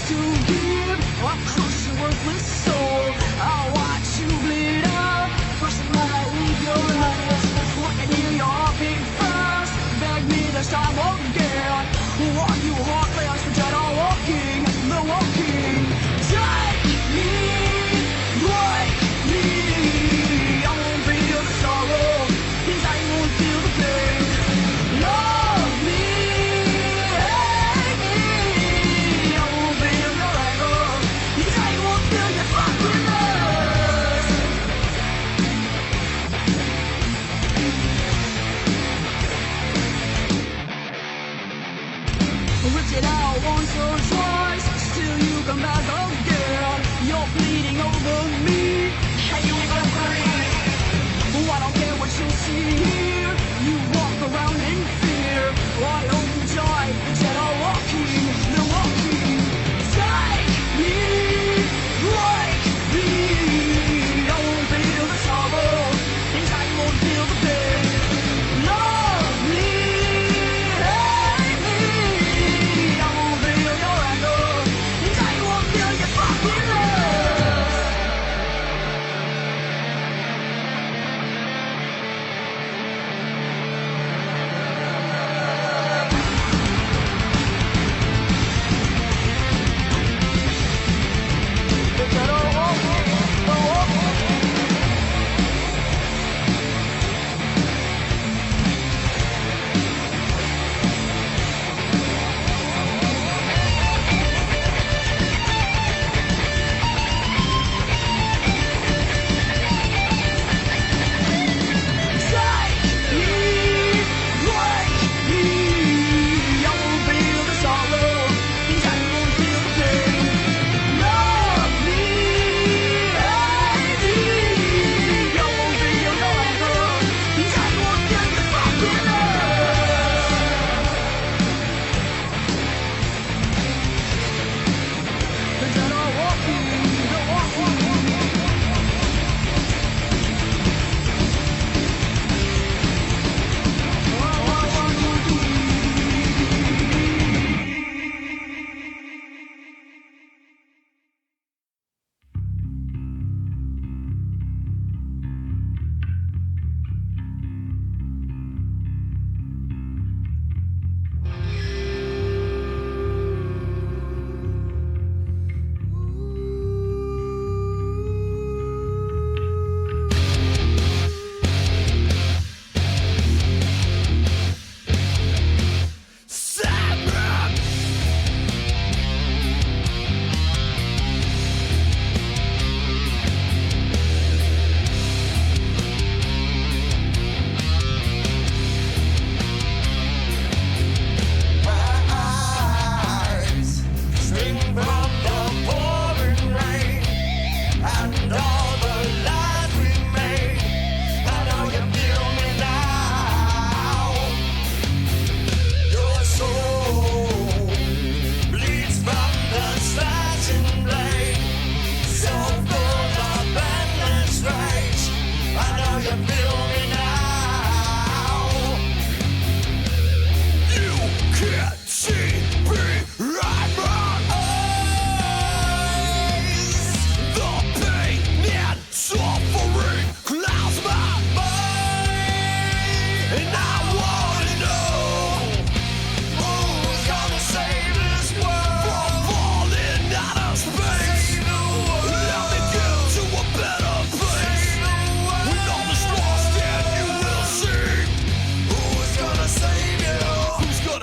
to give. I'm crushing worthless soul. I'll watch you bleed out. First night leave your life. Looking in your heartbeat fast. Beg me this time again. Are you heartless? The dead are walking. They're walking. Take me, break me. I won't feel the sorrow. These I won't feel the pain. Love me, hate me. I won't feel your anger. These I won't feel your fucking love. Ripped it out once or twice, still you come back again. You're bleeding over me. Can you even breathe? I don't care what you see here. You walk around in fear. I hope you die. The dead are walking. They're walking. Take me, break me. I won't feel the sorrow. I won't feel the pain. Love me, hate me. I won't feel your anger. I won't feel your fucking love. The dead are walking. They're walking.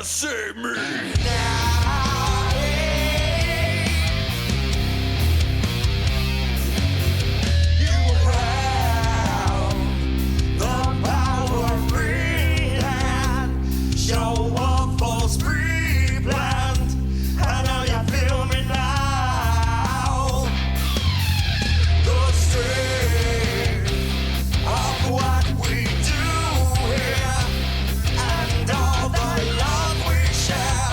Save me! What we do here and all the love we share.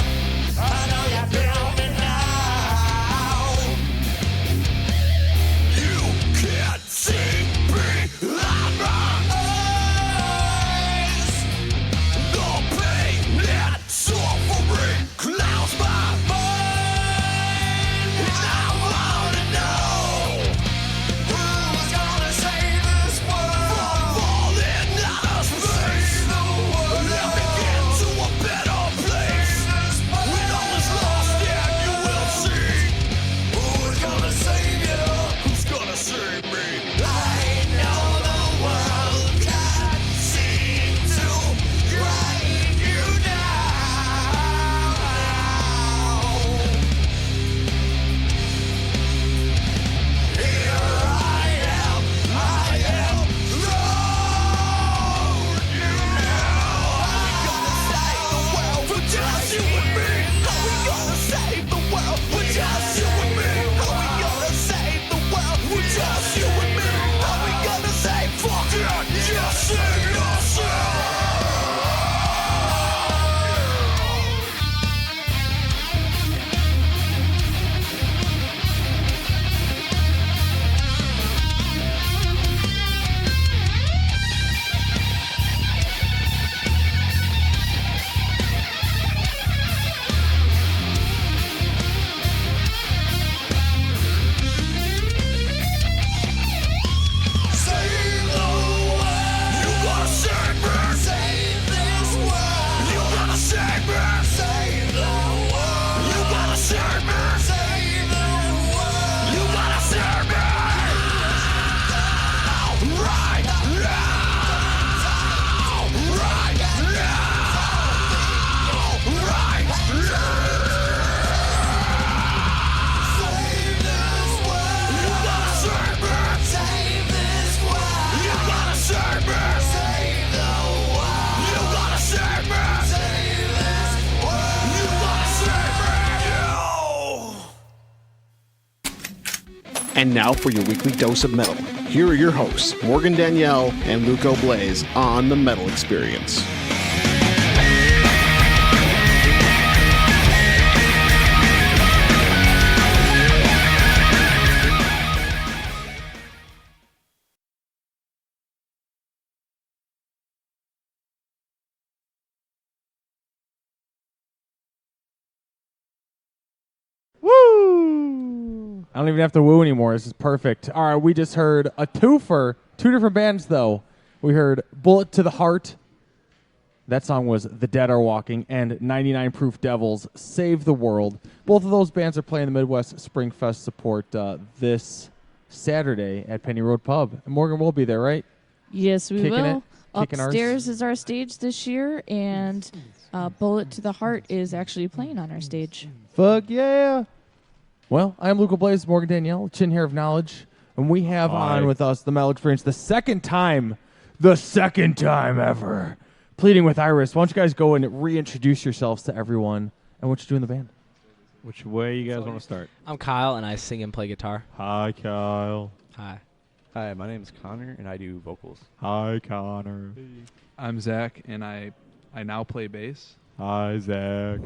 And now for your weekly dose of metal. Here are your hosts, Morgan Danielle and Luco Blaze on the Metal Experience. Woo! I don't even have to woo anymore. This is perfect. All right, we just heard a twofer. Two different bands, though. We heard Bullet to the Heart. That song was The Dead Are Walking, and 99 Proof Devils, Save the World. Both of those bands are playing the Midwest Spring Fest support this Saturday at Penny Road Pub. And Morgan will be there, right? Yes, we Kicking will. it? Kicking ours? Upstairs is our stage this year, and Bullet to the Heart is actually playing on our stage. Fuck yeah! Well, I'm Luca Blaze, Morgan Danielle, Chin Hair of Knowledge, and we have on with us the Metal Experience the second time ever, Pleading with Iris. Why don't you guys go and reintroduce yourselves to everyone and what you do in the band? Which way you guys want to start? I'm Kyle, and I sing and play guitar. Hi, Kyle. Hi. Hi, my name's Connor, and I do vocals. Hi, Connor. I'm Zach, and I now play bass. Hi, Zach.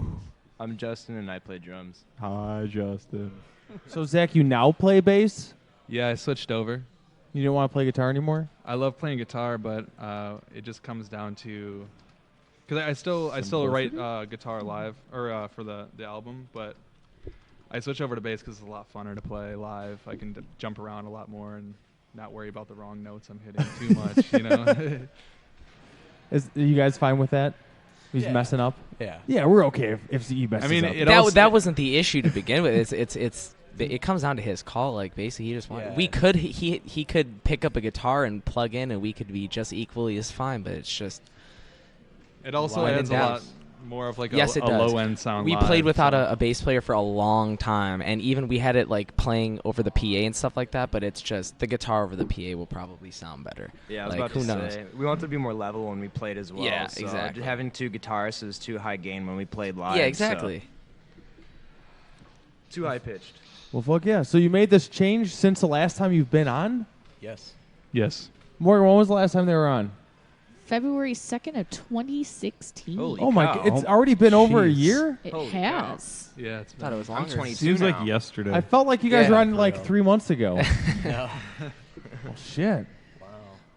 I'm Justin, and I play drums. Hi, Justin. So, Zach, you now play bass? Yeah, I switched over. You don't want to play guitar anymore? I love playing guitar, but it just comes down to because I still write guitar live or for the album, but I switch over to bass because it's a lot funner to play live. I can jump around a lot more and not worry about the wrong notes I'm hitting too much. You know. Are you guys fine with that? He's messing up. Yeah, we're okay if he messes up. That wasn't the issue to begin with. It comes down to his call. Like basically, he just wanted. He could pick up a guitar and plug in, and we could be just equally as fine. But it's just. It also adds a lot more of like yes, a low end sound. We live, played without a bass player for a long time, and even we had it like playing over the PA and stuff like that. But it's just the guitar over the PA will probably sound better. Yeah, I was like, about to say. We wanted to be more level when we played as well. Yeah, so exactly. Having two guitarists is too high gain when we played live. Yeah, exactly. So. Too high pitched. Well, fuck yeah. So you made this change since the last time you've been on? Yes. Yes. Morgan, when was the last time they were on? February 2nd of 2016. Oh my god, it's already been over a year? It has. Yeah, it's Thought it was longer. I'm 22 Seems now. like yesterday. I felt like you guys were on like real. 3 months ago. No. Well, shit.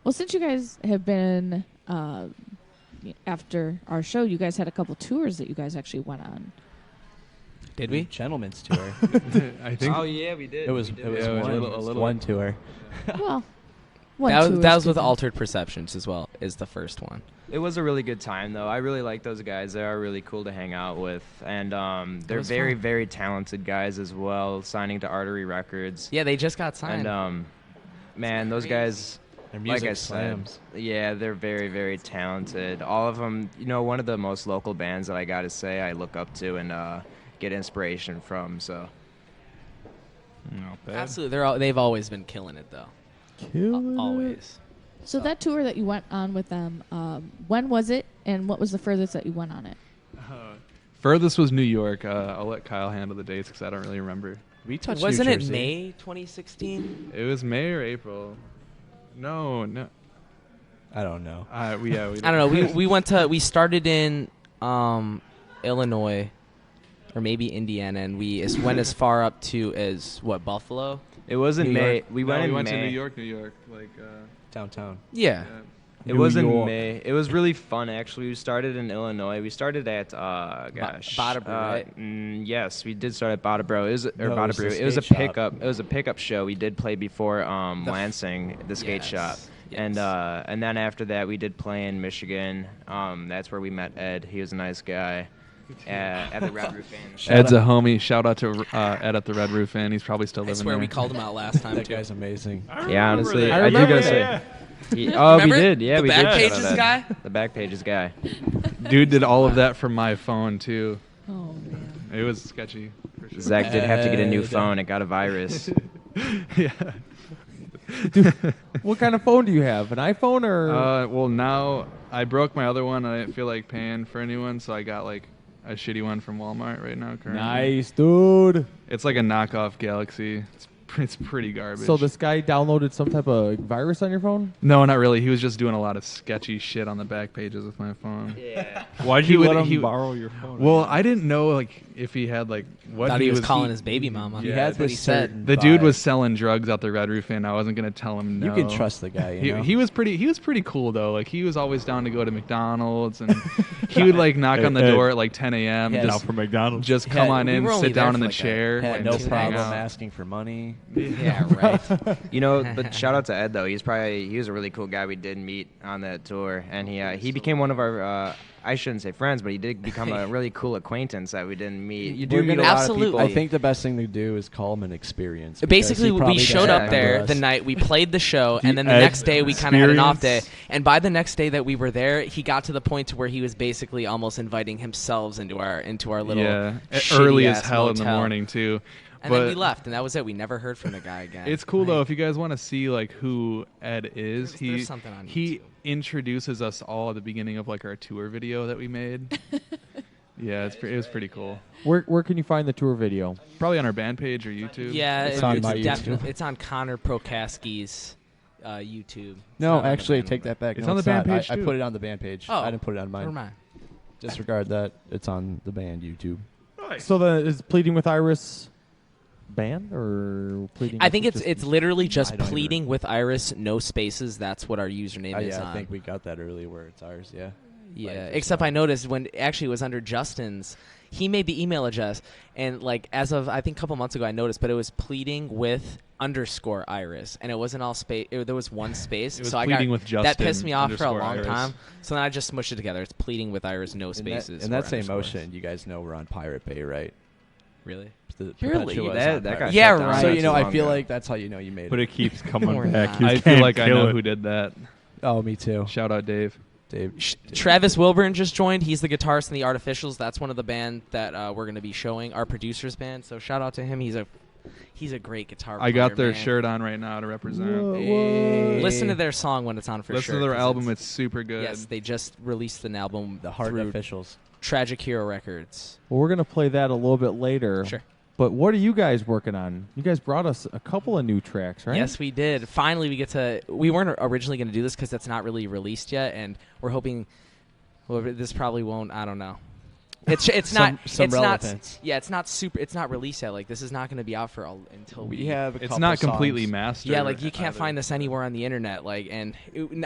Well, since you guys have been, after our show, you guys had a couple tours that you guys actually went on. Did we? Gentleman's tour. I think. Oh yeah, we did. It was a little one tour. Well, That was with Altered Perceptions as well. Is the first one. It was a really good time, though. I really like those guys. They are really cool to hang out with. And they're very, very talented guys as well, signing to Artery Records. Yeah, they just got signed. And, man, those guys, Their music like I slams. said, yeah, they're very, very talented. All of them, one of the most local bands that I got to say I look up to and get inspiration from. So Not bad. Absolutely, they've always been killing it though. Always. So that tour that you went on with them, when was it, and what was the furthest that you went on it? Furthest was New York. I'll let Kyle handle the dates because I don't really remember. We touched Wasn't New it Jersey. May 2016? It was May or April. No. I don't know. We I don't know. We started in Illinois, or maybe Indiana, and we went as far up to as Buffalo. It was in New May. York. We went in to May. New York, like. Downtown. Yeah. It was in May. It was really fun, actually. We started in Illinois. We started at, Bottabrew, right? Yes, we did start at Bottabrew. Bottabrew. It was a pickup. It was a pickup show. We did play before Lansing, the skate shop. Yes. And then after that, we did play in Michigan. That's where we met Ed. He was a nice guy. At the Red Roof Inn. Ed's a homie. Shout out to Ed at the Red Roof Inn. He's probably still I living swear there. we called him out last time. That too. guy's amazing. Yeah, honestly, I I do remember gotta say. that. We Remember did. Yeah, the we did. back shout out pages Ed. guy? The back pages guy. Dude did all of that from my phone too. Oh, man. It was sketchy. For sure. Zach did have to get a new phone. It got a virus. Yeah. What kind of phone do you have? An iPhone or? Well, now I broke my other one. I didn't feel like paying for a new one, so I got like a shitty one from Walmart right now. Currently. Nice, dude. It's like a knockoff Galaxy. It's it's pretty garbage. So this guy downloaded some type of virus on your phone? No, not really. He was just doing a lot of sketchy shit on the back pages with my phone. Yeah. Why'd He you would- let he- him borrow your phone? Well, I didn't know like if he had like what Thought he was calling his baby mama. He That's had what he said. The dude was selling drugs out the Red Roof Inn. I wasn't gonna tell him no. You can trust the guy. You know? He was pretty cool though. Like he was always down to go to McDonald's and he would like knock on the Hey, door at like 10 a.m. Yeah, just for McDonald's. Just come on we in, were only sit there down for in the like a- chair. had and no just hang problem out. asking for money. Yeah, right. You know, but shout out to Ed though. He was a really cool guy we did meet on that tour, and he became one of our. I shouldn't say friends, but he did become a really cool acquaintance that we didn't meet. You do We're meet a gonna- lot of Absolutely. people. I think the best thing to do is call him an experience. because Basically, he we probably showed doesn't up remember there us. the night we played the show, and then the Ed next day we kind of had an off day. experience. And by the next day that we were there, he got to the point to where he was basically almost inviting himself into our little early as shitty-ass hell in the motel. morning too. And but then we left, and that was it. We never heard from the guy again. It's cool though if you guys want to see like who Ed is. There's something on he YouTube. introduces us all at the beginning of like our tour video that we made. Yeah, it was pretty cool. Where can you find the tour video? Probably on our band page or YouTube. Yeah, It's on my YouTube. definitely it's on Connor Prokaski's YouTube. No, It's not on actually, the take that back. It's No, on the band not. page, I too. put it on the band page. Oh, I didn't put it on Never mine. mind. Disregard that. It's on the band YouTube. So is Pleading with Iris band or Pleading? I with think just- it's literally just I don't pleading with Iris, no spaces. That's what our username is Yeah, on. I think we got that earlier where it's ours. Yeah. Yeah, Like, except I noticed when actually it was under Justin's, he made the email address, and like as of I think a couple months ago I noticed, but it was pleading with _Iris, and it wasn't all space. There was one space, It was so I pleading got with that Justin pissed me off for a _Iris. long time. So then I just smushed it together. It's pleading with Iris, no In spaces. that or same underscores. motion, you guys know we're on Pirate Bay, right? Really? The Really? Perpetua is That on got Pirate Yeah, shut down right. So not you know, too I long feel ago. like that's how you know you made But it. it keeps coming We're back. not. You I feel can't like I kill know it. who did that. Oh, me too. Shout out Dave. Dave. Travis Wilburn just joined. He's the guitarist in the Artificials. That's one of the band that we're going to be showing, our producer's band. So shout out to him. He's a great guitar player. I got their man. shirt on right now to represent. Hey. Listen to their song when it's on for Listen sure. to their 'cause album. It's super good. Yes, they just released an album. The Heart through Officials. Tragic Hero Records. Well, we're gonna play that a little bit later. Sure. But what are you guys working on? You guys brought us a couple of new tracks, right? Yes, we did. Finally, we get to. We weren't originally going to do this because it's not really released yet, and we're hoping. Well, this probably won't. I don't know. It's not. Some it's relevance. not. Yeah, it's not super. It's not released yet. Like this is not going to be out for until We have. A It's couple not completely songs. mastered. Yeah, like you can't either. find this anywhere on the internet. Like, and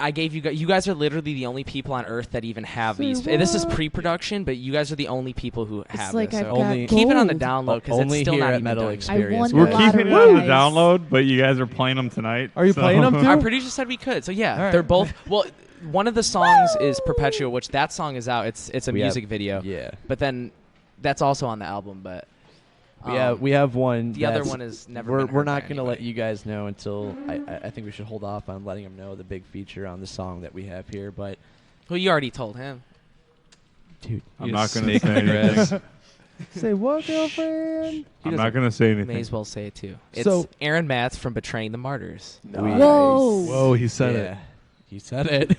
I gave you guys. You guys are literally the only people on Earth that even have Say these. This is what? pre-production, but you guys are the only people who have It's like this. I've so got Only- gold. keep it on the download because it's Only still here not at even Metal done. Experience. won We're a guys. lot keeping it of on the guys. download, but you guys are playing them tonight. Are you so- playing them too? Our producer said we could, so yeah, All right. they're both. Well, one of the songs is Perpetua, which that song is out. It's a We have- music video, Yeah. but then that's also on the album. But We have one. the other that's- one is never. We're been heard not by going to let anybody. you guys know until I think we should hold off on letting them know the big feature on the song that we have here. But Well, you already told him. dude, I'm You not going snake to say in the grass. anything. Say what, girlfriend? I'm not going to say anything. May as well say it too. It's So- Aaron Matz from Betraying the Martyrs. Whoa. Whoa, he said yeah, it. he said it.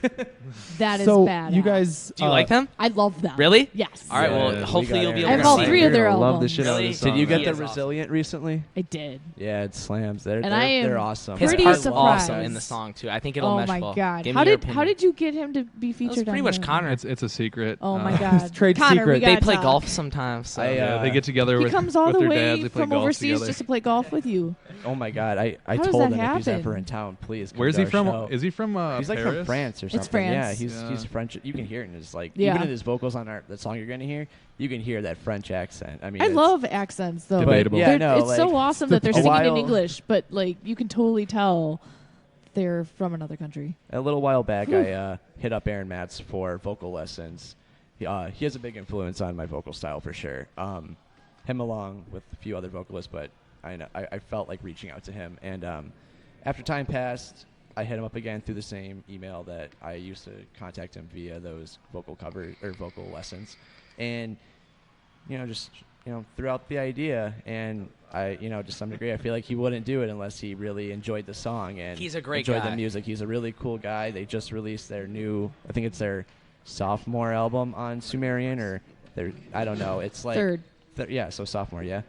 That is So bad. you guys, Do you like them? I love them. Really? Yes. All right. Yeah, Well, we hopefully got you'll be Aaron. able I to have all see. three of their You're gonna love albums. the shit out of Really? this song. Did you get He the is awesome. Resilient recently? I did. Yeah, it slams. They're And I am they're awesome. His Pretty part's surprised. awesome in the song too. I think it'll Oh mesh my well. god! Give How me your did how opinion. did you get him to be That featured? was pretty on much here? Connor. It's a secret. Oh my god! trade Connor, secret. we They gotta play talk. golf sometimes. So. I, They get together He with, comes all with the their way dads. They play from golf overseas together. just to play golf with you. Oh my god! I How does told that him if he's happen? ever in town, please. come Where's to he our from? show. Is he from He's like Paris? from France or something. It's France. Yeah, he's Yeah. French. You can hear it in his like Yeah. even in his vocals on the song you're gonna hear. You can hear that French accent. I mean, I it's- love accents though. Debatable. Yeah, They're- no, it's so like, awesome that they're a singing in while- English, but like you can totally tell they're from another country. A little while back, I hit up Aaron Matz for vocal lessons. He has a big influence on my vocal style for sure. Him along with a few other vocalists, but I felt like reaching out to him. And after time passed, I hit him up again through the same email that I used to contact him via those vocal cover or vocal lessons, and just threw out the idea. And I, to some degree, I feel like he wouldn't do it unless he really enjoyed the song and He's a great enjoyed guy. the music. He's a really cool guy. They just released their new, I think it's their sophomore album on Sumerian, or their, I don't know. It's like Third. Yeah, so sophomore, yeah.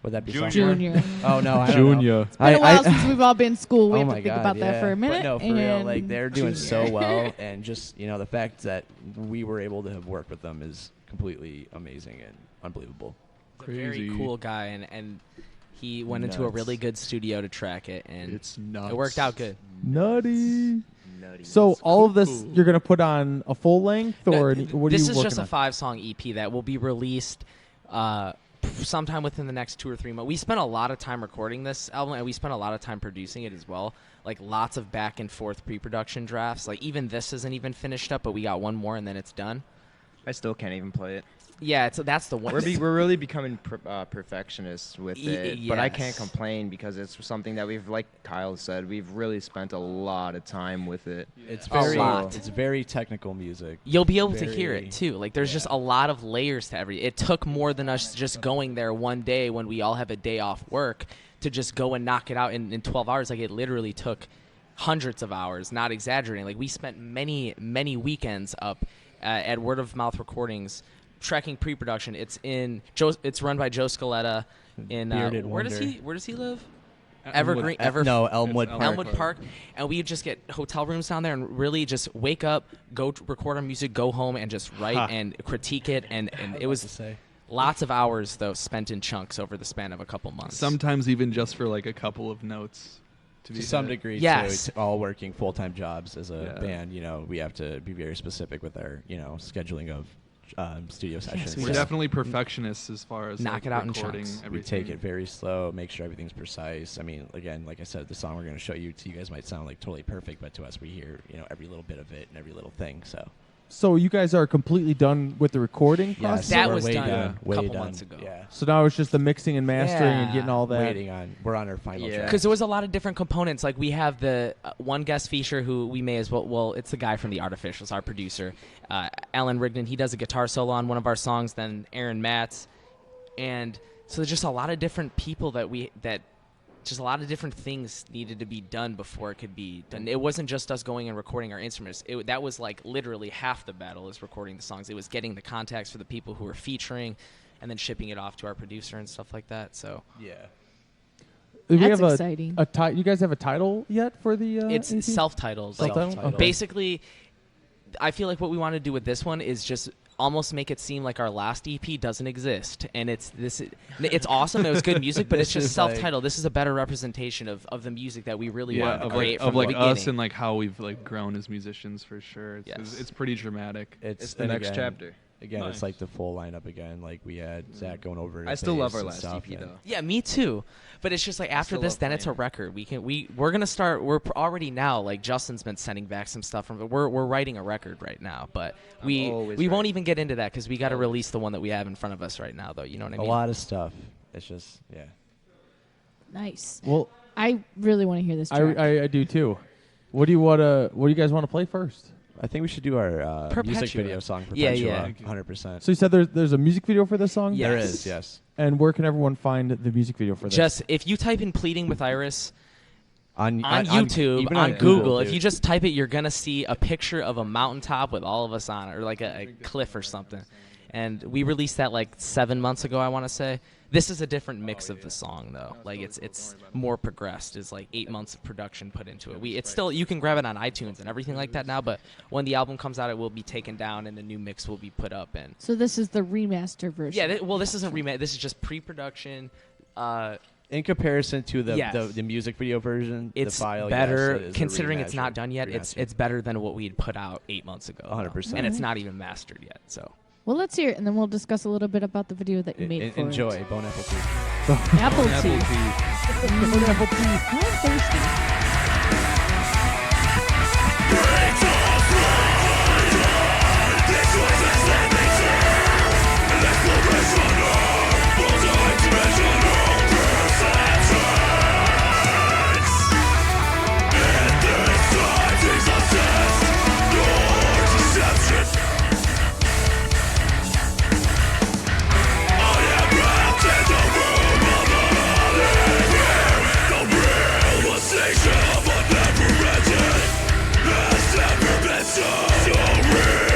Would that be Junior. sophomore? Junior. Oh no, I don't know. Junior. It's been a while since we've all been in school. We Oh have my to think God, about that yeah. for a minute. But no, for real, like and they're doing so junior. well, and just the fact that we were able to have worked with them is completely amazing and unbelievable. He's a very Crazy. cool guy, and he went into a Nuts. really good studio to track it, and It's nuts. it worked out good. Nutty. So all of this you're gonna put on a full length, or what are This you is working just a on? 5-song EP that will be released sometime within the next 2 or 3 months. We spent a lot of time recording this album, and we spent a lot of time producing it as well. Like lots of back and forth pre-production drafts. Like even this isn't even finished up, but we got one more and then it's done. I still can't even play it. Yeah, that's the one. We're really becoming perfectionists with it, but I can't yes. complain because it's something that we've, like Kyle said, we've really spent a lot of time with it. It's A very lot. it's very technical music. You'll be able to hear Very- it too. Like there's just a lot of layers to every. It took more than us just going there one day when we all have a day off work to just go and knock it out in 12 hours. Like it literally took hundreds of hours, not exaggerating. Like we spent many weekends up at Word of Mouth Recordings tracking pre-production. It's run by Joe Scaletta in Bearded where Wonder. does he live? Elmwood. Evergreen, No, Elmwood It's Park. Elmwood Park, and we just get hotel rooms down there and really just wake up, go record our music, go home, and just write and critique it. And it was to say. lots of hours though spent in chunks over the span of a couple months. Sometimes even just for like a couple of notes. To some hit. degree, Yes. too, all working full-time jobs as a Yeah. band. We have to be very specific with our scheduling of studio sessions. We're So definitely perfectionists as far as Knock like, it out in recording chunks. everything. we take it very slow, make sure everything's precise. I mean, again, like I said, the song we're going to show you, to you guys might sound like totally perfect, but to us, we hear every little bit of it and every little thing. So you guys are completely done with the recording process? That we're was way done a way couple done. months ago. Yeah. So now it's just the mixing and mastering and Yeah. getting all that. We're on our final Yeah. track. Because there was a lot of different components. Like we have the one guest feature who we may as well. Well, it's the guy from The Artificials, our producer, Alan Rigdon. He does a guitar solo on one of our songs. Then Aaron Matz, and so there's just a lot of different people that just a lot of different things needed to be done before it could be done. It wasn't just us going and recording our instruments. That was like literally half the battle is recording the songs. It was getting the contacts for the people who were featuring, and then shipping it off to our producer and stuff like that. So Yeah. Do we That's have exciting. you guys have a title yet for the it's EP? self-titled. Like, Self-titled? Okay. basically, I feel like what we want to do with this one is just almost make it seem like our last EP doesn't exist, and it's awesome. It was good music, but it's This just is like- self-titled. This is a better representation of the music that we really Yeah, want to of create like, of from like the beginning. us and like how we've like grown as musicians for sure. Yes. It's pretty dramatic. It's the and next again- chapter. Again, Nice. it's like the full lineup again. Like we had Zach going over. I his still love bass our and last stuff, EP and- though. Yeah, me too. But it's just like after still this, love then it's a playing. record. We're gonna start. We're already now. Like Justin's been sending back some stuff from. We're writing a record right now, but we always won't writing. even get into that because we got to release the one that we have in front of us right now. Though you know what I A mean. lot of stuff. It's just Nice. Well, I really want to hear this track. I do too. What do you guys want to play first? I think we should do our music Perpetua. video song Yeah, Perpetua. yeah. 100%. So you said there's a music video for this song? Yeah. There Yes. is, yes. And where can everyone find the music video for this? Just if you type in "Pleading with Iris" On YouTube, even on Google, if dude. you just type it, you're gonna see a picture of a mountaintop with all of us on it, or like a cliff or something. And we released that like 7 months ago, I want to say. This is a different mix of the song, though. Like it's more progressed. It's like 8 months of production put into it. It's still, you can grab it on iTunes and everything like that now. But when the album comes out, it will be taken down and the new mix will be put up. And So this is the remaster version. yeah, this isn't remake. This is just pre-production. In comparison to the, Yes. the music video version, It's the file, better, yes, it is a considering it's remaster- not done yet. remaster. It's better than what we'd put out 8 months ago. 100%. And it's not even mastered yet. So Well, let's hear it, and then we'll discuss a little bit about the video that you made for Enjoy. it. Bone apple tea. Apple tea. Apple tea. I'm thirsty. So real.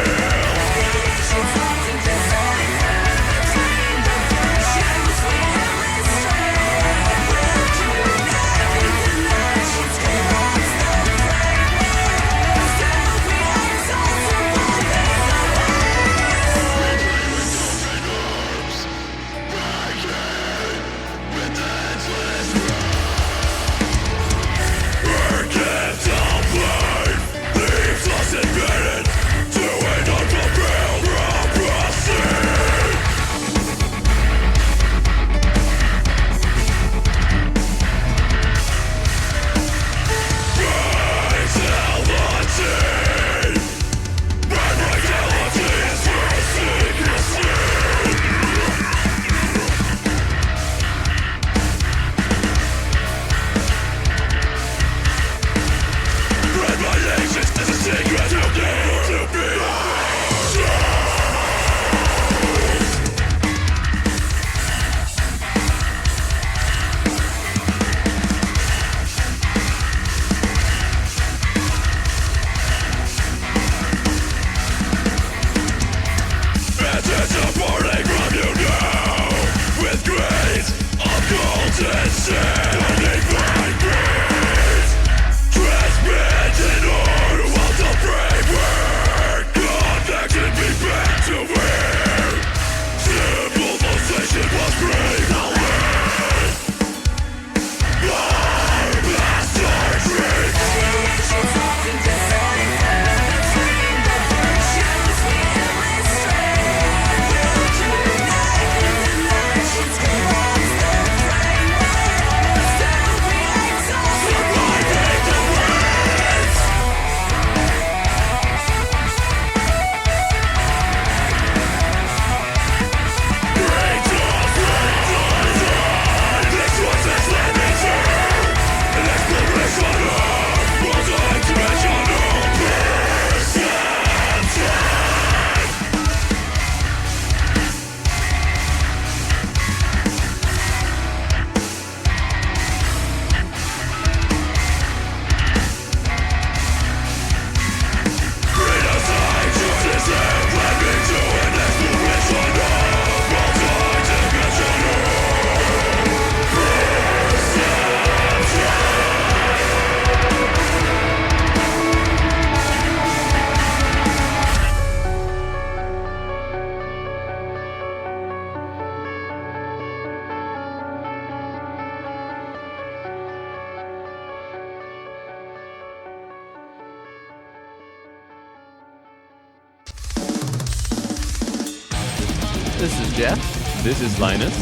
This is Jeff. This is Linus.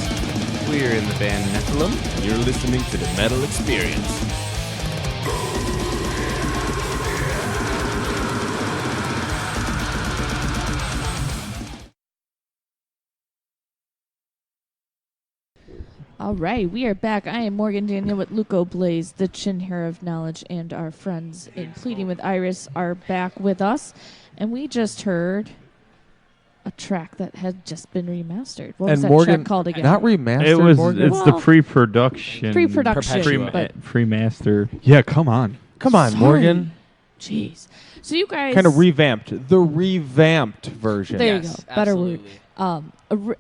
We're in the band Nephilim, and you're listening to the Metal Experience. All right, we are back. I am Morgan Daniel with Luco Blaze, the chin hair of knowledge, and our friends in Pleading with Iris are back with us. And we just heard a track that had just been remastered. What was And that Morgan, track called again? not remastered. It was. Morgan? It's the pre-production. Pre-production, but- Pre-master. Yeah, come on. Come on, Sorry. Morgan. Jeez. So you guys Kind of revamped. The revamped version. There you go. Better word.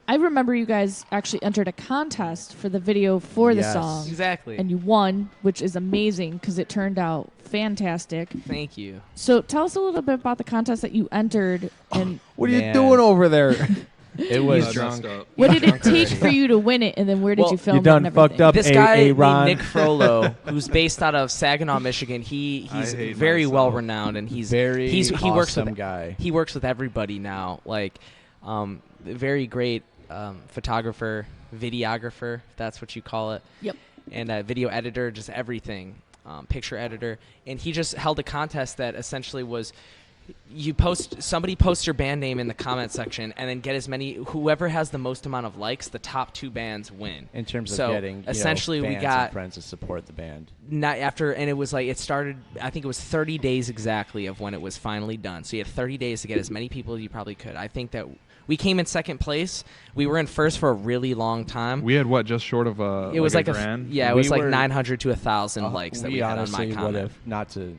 I remember you guys actually entered a contest for the video for the Yes. song. Exactly. And you won, which is amazing because it turned out fantastic. Thank you. So tell us a little bit about the contest that you entered and What are you doing over there? It was drunk. what did it take for you to win it, and then where did you film you it done and fucked everything? up This a guy Ron. named Nick Frollo, who's based out of Saginaw, Michigan, he's hate very myself. well renowned, and he's Very he works awesome with guy. He works with everybody now, like very great photographer, videographer, if that's what you call it. Yep. And video editor, just everything, picture editor, and he just held a contest that essentially was. Somebody posts your band name in the comment section, and then get as many. Whoever has the most amount of likes, the top 2 bands win. In terms of so getting essentially, fans we and got friends to support the band. not after, and it was like it started. I think it was 30 days exactly of when it was finally done. So you had 30 days to get as many people as you probably could. I think that we came in second place. We were in first for a really long time. We had what, just short of a. It was like a grand. it was like 900 to 1,000 likes that we had on my honestly would comment. have, not to,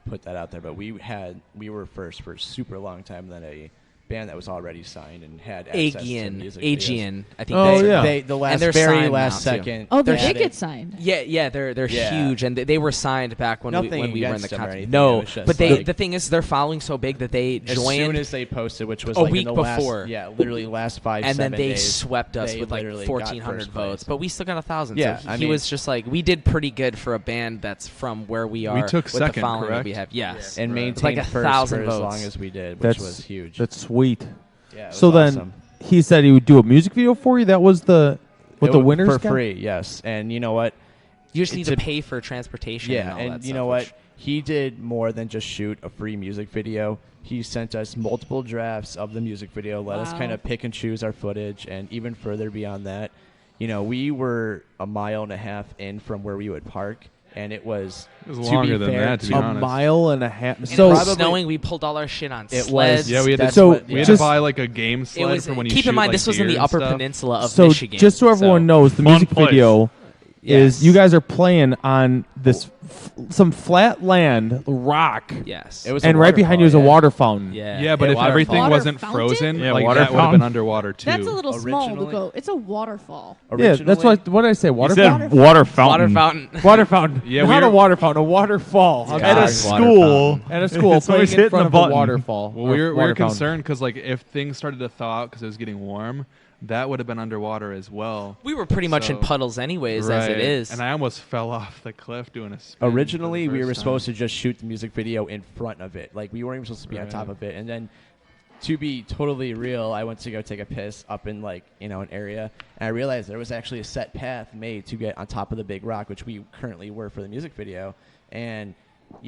put that out there, but we were first for a super long time than a band that was already signed and had access to music videos. Aegean, I think. Oh, they, yeah. They the and they're very signed last now, too. second. Oh, they added- did get signed. Yeah, they're Yeah. huge, and they were signed back when Nothing we were in against the them or concert. anything, it No, was just but like- the thing is, they're following so big that they As joined soon as they posted, which was a like week in the before. literally last 5 and then 7 they days, swept us they with like literally got 1,400 first place. votes, but we still got 1,000. Yeah, so I he mean- was just like, we did pretty good for a band that's from where we are. took with second, the following that correct? we have. Yes, and Right. maintained Like first 1,000 for votes. as long as we did, which That's was huge. That's sweet. Yeah, it So was then awesome. he said he would do a music video for you. That was the It the was winners for got? free. Yes, and you know what? you just need to It's a- pay for transportation. Yeah, and, all and that you stuff, know what? which- He did more than just shoot a free music video. He sent us multiple drafts of the music video, let us Wow. kind of pick and choose our footage, and even further beyond that, we were a mile and a half in from where we would park, and it was longer than that, to be A honest. mile and a half. And So it was probably- snowing. We pulled all our shit on It sleds. was. Yeah, we had to. That's So what- We had just- to buy like a game It sled was. for when you Keep shoot, in mind, like, this was in deer the and Upper stuff. Peninsula of so Michigan. just so everyone knows, the Fun music place. video Yes. is you guys are playing on this some flat land rock, Yes. It was and a right behind you is a waterfall, water fountain. Yeah. Yeah, but if water everything Water wasn't fountain? frozen, Yeah, like water that would have fountain. been underwater too. That's a little small to Originally- go. It's a waterfall. Yeah, that's what did I say? You Water said fountain. water fountain. Water fountain. Water fountain. Yeah, not we a were- water fountain, a waterfall. Yeah. At At a a Water school. At a school, Someone's playing in hitting front the of a button. waterfall. Well, or we were water fountain. concerned because like if things started to thaw out because it was getting warm, that would have been underwater as well. We were pretty much in So- puddles anyways, as it Right. is. And I almost fell off the cliff doing a spin. Originally, we were supposed to just shoot the music video in front of it. Like, we weren't even supposed to be on top Right. of it. And then, to be totally real, I went to go take a piss up in, like, an area. And I realized there was actually a set path made to get on top of the big rock, which we currently were for the music video. And,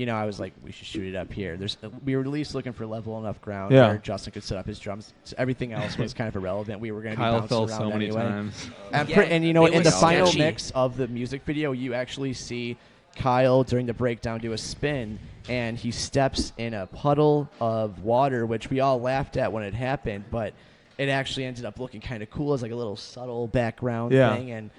I was like, we should shoot it up here. We were at least looking for level enough ground Yeah. where Justin could set up his drums. So everything else was kind of irrelevant. We were going to be Kyle bouncing fell around so many anyway. times. And, Yeah, and it in the was final sketchy. mix of the music video, you actually see Kyle during the breakdown do a spin, and he steps in a puddle of water, which we all laughed at when it happened, but it actually ended up looking kind of cool as like a little subtle background Yeah. thing. And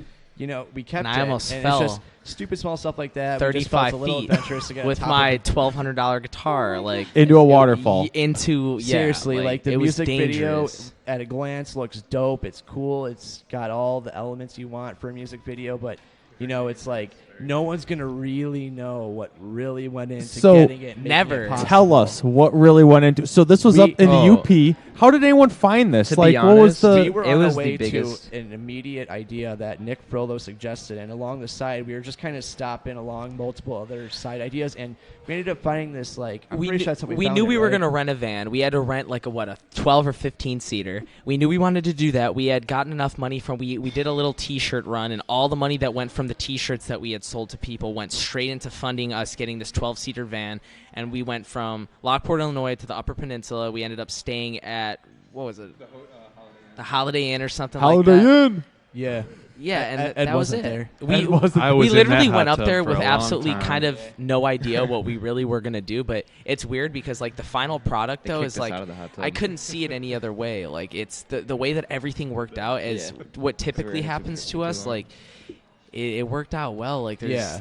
we kept And I it. almost and fell. It's just stupid small stuff like that. We just 35 felt a little feet adventurous to get on with top my of it. $1,200 guitar, like Into a waterfall. Into Seriously, like the it was music video dangerous. at a glance looks dope. It's cool. It's got all the elements you want for a music video, but it's like no one's gonna really know what really went into So- getting it. making Never. it possible. Tell us what really went into. So this was We- up in the Oh. UP. How did anyone find this? To be Like, what was honest, We the? were It on was our the way to biggest- an immediate idea that Nick Frollo suggested, and along the side, we were just kind of stopping along multiple other side ideas, and we ended up finding this. Like, I'm we pretty knew, sure that's what we we found knew it, we were right? going to rent a van. We had to rent like a 12 or 15 seater. We knew we wanted to do that. We had gotten enough money from we did a little T-shirt run, and all the money that went from the T-shirts that we had sold to people went straight into funding us getting this 12-seater van. And we went from Lockport, Illinois, to the Upper Peninsula. We ended up staying at what was it? The Holiday Inn or something like that. Holiday Inn. Yeah. Yeah, and Ed that was wasn't it. there. We Ed wasn't I we was in literally that went hot up tub there for with a long absolutely time. kind of no idea what we really were gonna do. But it's weird because like the final product They though kicked is us like out of the hot tub. I couldn't see it any other way. Like it's the way that everything worked out is what typically into happens it to too us. long. Like it worked out well. Like there's Yeah.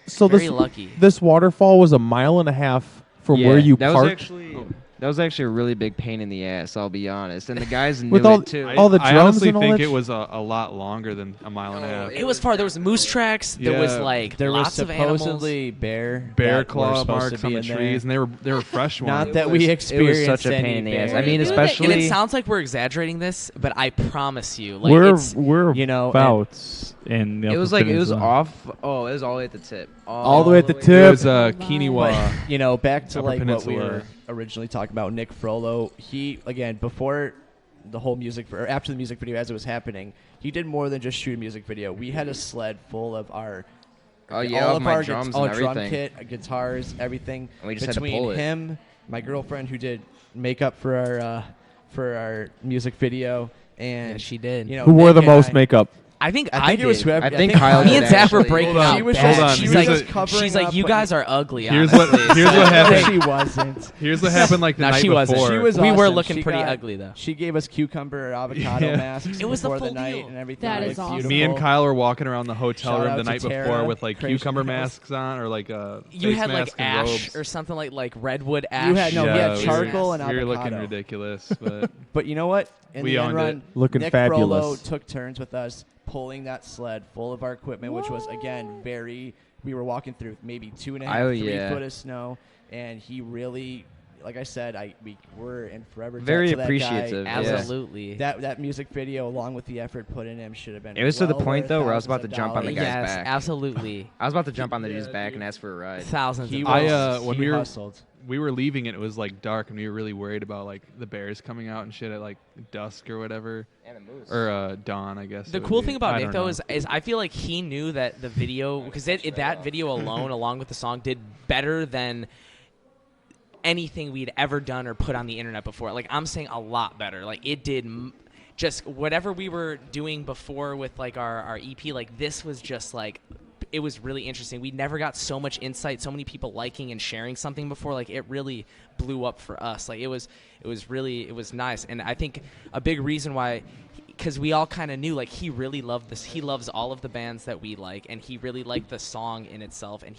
So very this lucky. this waterfall was a mile and a half from Yeah, where you that parked. was actually that was actually a really big pain in the ass. I'll be honest, and the guys knew With all- it too. all the I drums honestly and all think that it was a lot longer than a mile and a half. It was far. There was moose tracks. There was Yeah. like There was lots of animals. supposedly bear Bear that were claw supposed marks to on be the in trees, there. and they were fresh ones. Not that It we was experienced such a any pain in the ass. bear. I mean, And especially it sounds like we're exaggerating this, but I promise you, like we're it's we're you know, about in the it was Upper like it was Peninsula. off. Oh, it was all the way at the tip. All the way at the It tip. was Kiniwa. But, you know, back to Upper like what we Peninsula. were originally talking about, Nick Frollo. He again before the whole or after the music video as it was happening, he did more than just shoot a music video. We had a sled full of our Oh yeah, all of of my our drums all and drum everything. kit, guitars, everything. And we just had to between pull it. him, my girlfriend who did makeup for our music video, and Yeah, she did. You know, Who wore Nick the and most makeup? I think I think it was did. whoever. I think Kyle Me did and Zach were actually. breaking Hold on, out. She was bad. hold on. She's Here's like, a- covering she's like, up, you but- guys are ugly. Here's honestly. what here's what happened. She wasn't. Here's what happened like the No, night she wasn't. before. She was We were awesome. looking She pretty got- ugly though. She gave us cucumber avocado Yeah. masks It was the before the full night deal. and everything. That It is was awesome. Me and beautiful. Kyle were walking around the hotel Shout room out the to night Tara, before with like Crazy cucumber Girls. masks on or like You face had like masks and ash robes. or something like redwood ash. You had no, Yeah, we had we were- charcoal and we were looking avocado. ridiculous, but But you know what? In We the end owned run, it. Looking Nick fabulous. Frollo took turns with us pulling that sled full of our equipment, which was again very. We were walking through maybe 2.5, Oh, 3 yeah. foot of snow, and he really, like I said, we were in forever debt Very to that guy. appreciative, yeah. Absolutely. That music video, along with the effort put in him, should have been. It was to the well point worth though where I was about to thousands of jump on the dollars. guy's Yes, back. absolutely. I was about to jump on the dude's back and ask for a ride. Thousands. He of was. dollars. when he we were- hustled. we were leaving and it was like dark and we were really worried about like the bears coming out and shit at like dusk or whatever And a moose. or dawn, I guess. The it would cool be. thing about I Nick don't though know. is I feel like he knew that the video because that video alone, along with the song, did better than anything we'd ever done or put on the internet before. Like I'm saying, a lot better. Like it did. Just whatever we were doing before with like our EP, like this was just like it was really interesting. We never got so much insight, so many people liking and sharing something before. Like it really blew up for us. Like it was nice. And I think a big reason why, because we all kind of knew like he really loved this. He loves all of the bands that we like, and he really liked the song in itself. And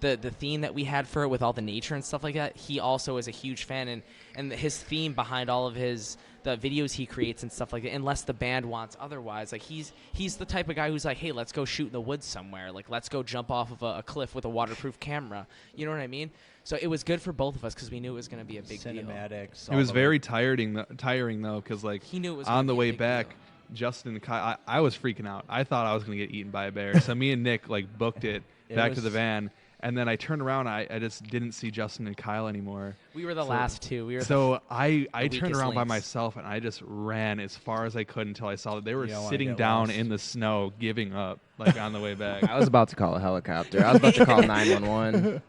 the theme that we had for it with all the nature and stuff like that. He also is a huge fan, and his theme behind all of the videos he creates and stuff like that, unless the band wants otherwise. Like he's the type of guy who's like, hey, let's go shoot in the woods somewhere. Like let's go jump off of a cliff with a waterproof camera. You know what I mean? So it was good for both of us because we knew it was going to be a big deal. Cinematics. It was very tiring though, because like He knew it was on gonna the be a way big back, deal. Justin and Kyle, I was freaking out. I thought I was gonna get eaten by a bear. So me and Nick like booked it It back to was- the van, and then I turned around. I just didn't see Justin and Kyle anymore. We were the So- last two. We were So I the turned weakest around by links. myself and I just ran as far as I could until I saw that they were You don't wanna sitting get down lost. in the snow, giving up, like on the way back. I was about to call a helicopter. I was about to call 911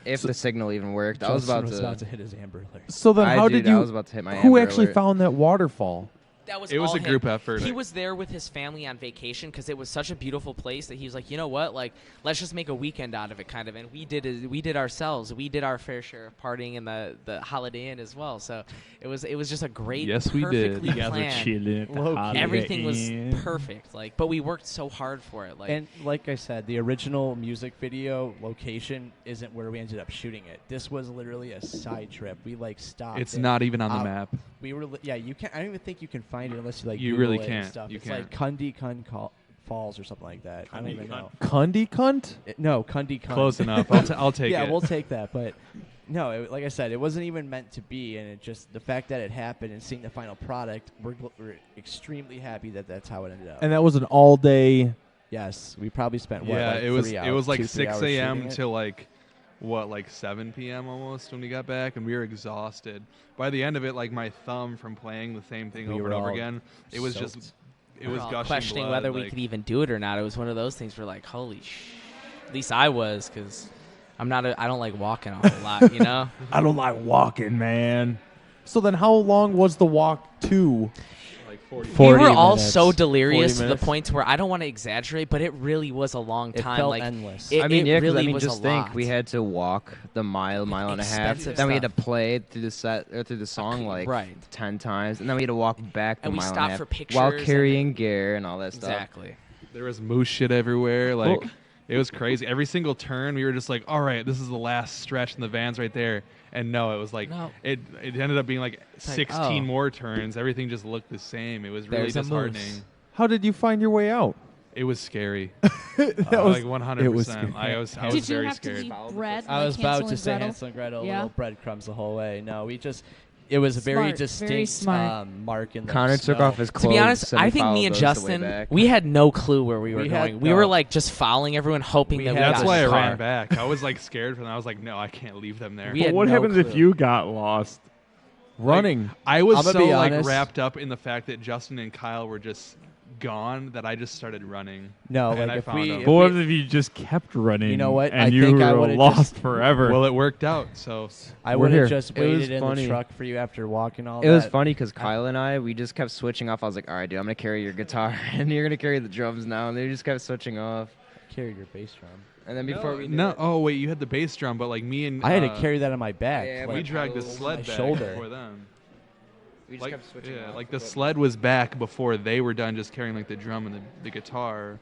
if the signal even worked. I was Justin about to. hit his Amber Alert. So then, how did you? I was about to hit my. Who Amber actually Alert. found that waterfall? That was It was all a him. group effort. He was there with his family on vacation because it was such a beautiful place that he was like, you know what, like let's just make a weekend out of it, kind of. And we did ourselves. We did our fair share of partying in the Holiday Inn as well. So it was just a great, Yes, we did. perfectly You guys were planned. chilling at the Low-key. Holiday Everything was Inn. perfect. Like, but we worked so hard for it. Like, And like I said, the original music video location isn't where we ended up shooting it. This was literally a side trip. We like stopped. It's and not even on the out- map. We were yeah. You can't. I don't even think you can find it unless you like. You Google really it and can't. Stuff. You it's can't. like Kundi Kun Falls or something like that. I don't even know. Cundy cunt? No, Cundy cunt. Close enough. I'll take yeah, it. we'll take that. But no, like I said, it wasn't even meant to be, and it just the fact that it happened and seeing the final product, we're extremely happy that that's how it ended up. And that was an all day. Yes, we probably spent what? Yeah, like it was 3 hours, it was like 2-3 6 hours a.m. shooting it? till like 7 p.m. almost when we got back, and we were exhausted. By the end of it, like my thumb from playing the same thing We over were and over all again, it was soaked. just it We was were all gushing questioning blood, whether we like- could even do it or not. It was one of those things where like, holy at least I was, because I don't like walking a whole lot, you know? I don't like walking, man. So then how long was the walk to? Like 40. We were 40 all minutes. so delirious 40 to the minutes. point where I don't want to exaggerate, but it really was a long It time. felt like endless. It, I mean, it yeah, 'cause really I mean, was just a think lot. we had to walk the mile and a half. Expensive Then we had to stuff. play through the set or through the song like right. 10 times, and then we had to walk back the And we mile stopped and a for half pictures while and- carrying gear and all that stuff. Exactly. There was moose shit everywhere. Like Cool. it was crazy. Every single turn, we were just like, all right, this is the last stretch, and the van's right there. And no, it was like No. it ended up being like It's like, 16 oh. more turns. Everything just looked the same. It was really There's a moose. disheartening. How did you find your way out? It was scary. That was Like 100%. it was I was Did you very have scared. to eat bread? I like was about Hansel to and say Gretel? Hansel and Gretel, Yeah. little breadcrumbs the whole way. No, it was a very Smart, distinct very smart. mark in the Connor took snow. off his clothes. To be honest, and I we think me followed and those the way Justin, back. we had no clue where we were We had going. We no- were like just following everyone, hoping We that we had got That's in why the I car. ran back. I was like scared for them. I was like, no, I can't leave them there. We But had what no happens if clue. you got lost? running. I was I'ma so be like honest. wrapped up in the fact that Justin and Kyle were just gone that I just started running. No, and like I if found we- them. if But what if you just kept running? You know what? And I you think I were would've lost just- forever. Well, it worked out. So I We're would here. have just It was waited in funny. the truck for you after walking all It that. was funny because Kyle and I, we just kept switching off. I was like, all right, dude, I'm going to carry your guitar, and you're going to carry the drums now. And they just kept switching off. Carried your bass drum. And then before we did no, it- oh wait, you had the bass drum, but like me and I had to carry that on my back. yeah, we like, dragged the pedals on sled my back shoulder. before them. we just Like, kept switching yeah, off. like the but- sled was back before they were done just carrying like the drum and the guitar.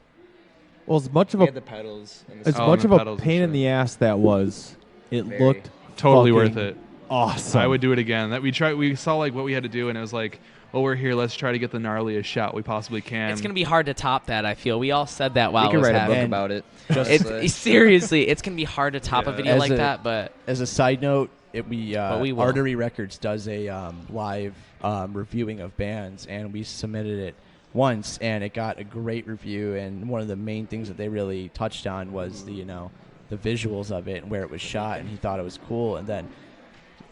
Well, as much of We a had the pedals. And the as Oh, much and of the a pedals and pain in shit. the ass that was, it Very. looked Totally fucking worth it. awesome. I would do it again. That we saw like what we had to do, and it was like, well, we're here. Let's try to get the gnarliest shot we possibly can. It's gonna be hard to top that. I feel we all said that while we it could was write a book happening. about it. Seriously, it's gonna be hard to top a Yeah. video As like a- that. But As a side note, we will. Artery Records does a live reviewing of bands, and we submitted it once, and it got a great review. And one of the main things that they really touched on was the visuals of it and where it was shot, and he thought it was cool. And then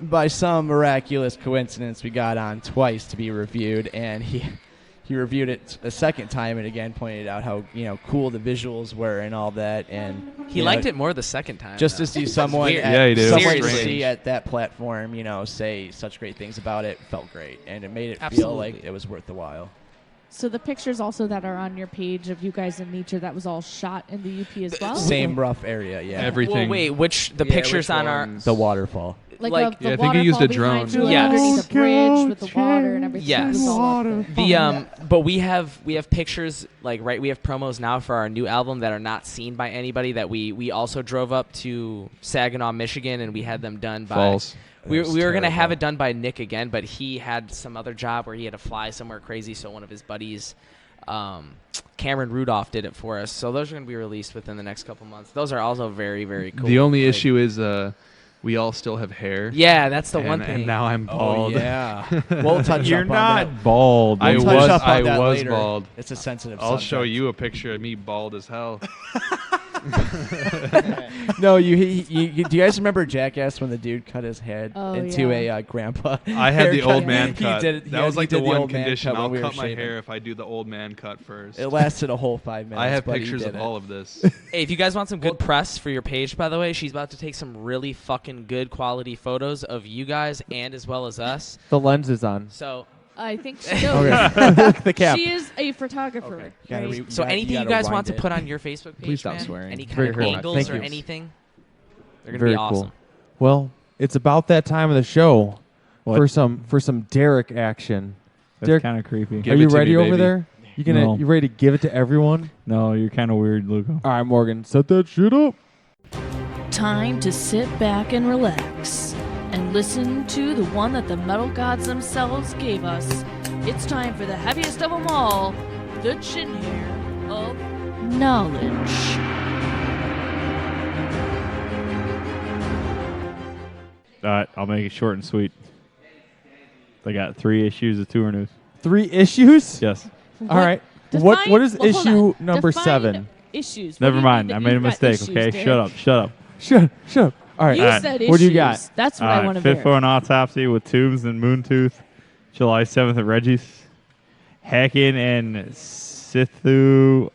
by some miraculous coincidence, we got on twice to be reviewed, and he reviewed it a second time and again pointed out how cool the visuals were and all that. And he liked it more the second time. just though. to see someone, weird. Yeah, he did. It was someone to Seriously. see at that platform, say such great things about it, felt great, and it made it feel Absolutely. like it was worth the while. So the pictures also that are on your page of you guys in nature, that was all shot in the UP as well? Same rough area, yeah. Everything. Well, wait, the Yeah, pictures which on our ones? The waterfall. Like, like- of the Yeah, I think he used a waterfall behind drone. you, Yes. underneath the bridge with the water and everything. Yes. It was all up there. but we have pictures we have promos now for our new album that are not seen by anybody that we also drove up to Saginaw, Michigan, and we had them done by False. we That's were gonna have terrible. it done by Nick again, but he had some other job where he had to fly somewhere crazy, so one of his buddies Cameron Rudolph did it for us. So those are going to be released within the next couple months. Those are also very, very cool. The only Like- issue is we all still have hair. Yeah, that's the and, one thing. And now I'm Oh, bald. yeah. We'll touch You're up on not that. bald. We'll I touch was- up on I that was later. bald. It's a sensitive I'll show subject. you a picture of me bald as hell. No, do you guys remember Jackass when the dude cut his head Oh, into yeah. a grandpa? I had the haircut? old man He cut. did- that he was like did the one old man condition. cut when I'll we were cut my shaving. hair if I do the old man cut first. It lasted a whole 5 minutes. I have but he pictures did of it. all of this. Hey, if you guys want some good press for your page, by the way, she's about to take some really fucking good quality photos of you guys and as well as us. The lens is on. So I think so. The cap. She is a photographer. You gotta right? re- So gotta- anything you gotta guys wind want to it. put on your Facebook page, Please stop man? swearing. Any kind Very of cool. angles Thank or you. anything? They're gonna Very be awesome. cool. Well, it's about that time of the show What? for some Derek action. That's Derek, kind of creepy. Give are it you to ready me, over baby. there? No. You ready to give it to everyone? No, you're kind of weird, Luco. All right, Morgan, set that shit up. Time to sit back and relax and listen to the one that the metal gods themselves gave us. It's time for the heaviest of them all, the chin hair of Knowledge. All right, I'll make it short and sweet. They got 3 issues of tour news. 3 issues? Yes. All right. What is issue number 7? Issues. Never mind. I made a mistake. Okay, shut up. Shut up. All right. You said issues. What do you got? That's what I want to Fifth verify. for an autopsy with Tombs and Moontooth. July 7th at Reggie's. Hacking and Sithu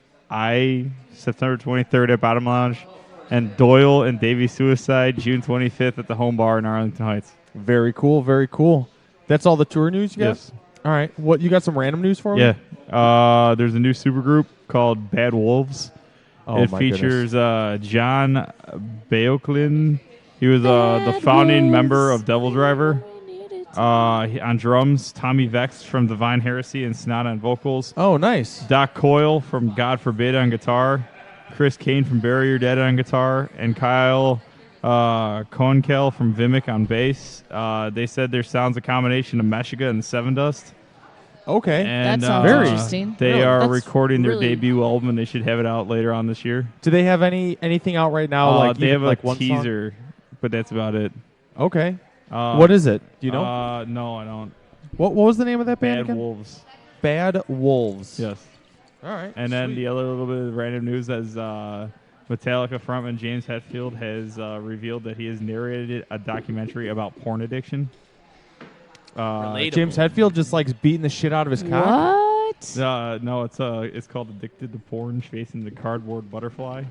September 23rd at Bottom Lounge. And Doyle and Davey Suicide June 25th at the Home Bar in Arlington Heights. Very cool. Very cool. That's all the tour news you got? Yes. All right. What, you got some random news for me? Yeah. There's a new supergroup called Bad Wolves. Oh, it my features John Baoklin. He was the founding member of Devil Driver. On drums, Tommy Vex from Divine Heresy and Snot on vocals. Oh, nice. Doc Coyle from God Forbid on guitar. Chris Kane from Bury Your Dead on guitar. And Kyle Kohnkel from Vimic on bass. They said their sound's a combination of Meshuggah and Seven Dust. Okay. And, That sounds very interesting. They Really, are that's recording their really- debut album, and they should have it out later on this year. Do they have anything out right now? Like they even, have a like one song? teaser, but that's about it. Okay. What is it? Do you know? No, I don't. What was the name of that band Bad again? Wolves. Bad Wolves. Yes. All right. And then sweet. the other little bit of random news is Metallica frontman James Hetfield has revealed that he has narrated a documentary about porn addiction. Relatable. James Hetfield just likes beating the shit out of his cock. What? No, it's called Addicted to Porn, Chasing the Cardboard Butterfly.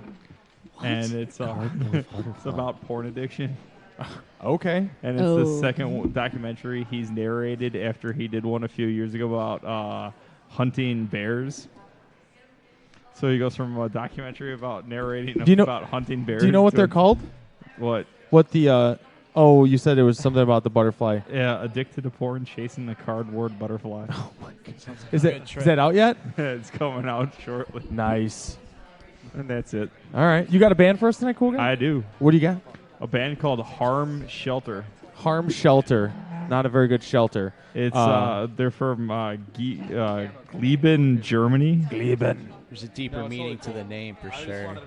And it's it's about porn addiction. Okay. And it's the second documentary he's narrated after he did one a few years ago about hunting bears. So he goes from a documentary about narrating about hunting bears. Do you know what to they're called? What? What the oh, you said it was something about the butterfly. Yeah, Addicted to Porn, Chasing the Cardboard Butterfly. Oh my god. Is that out yet? It's coming out shortly. Nice. And that's it. All right. You got a band for us tonight, cool guy? I do. What do you got? A band called Harm Shelter. Harm Shelter. Not a very good shelter. It's they're from Gleben, Germany. Gleben. There's a deeper meaning to the name for sure.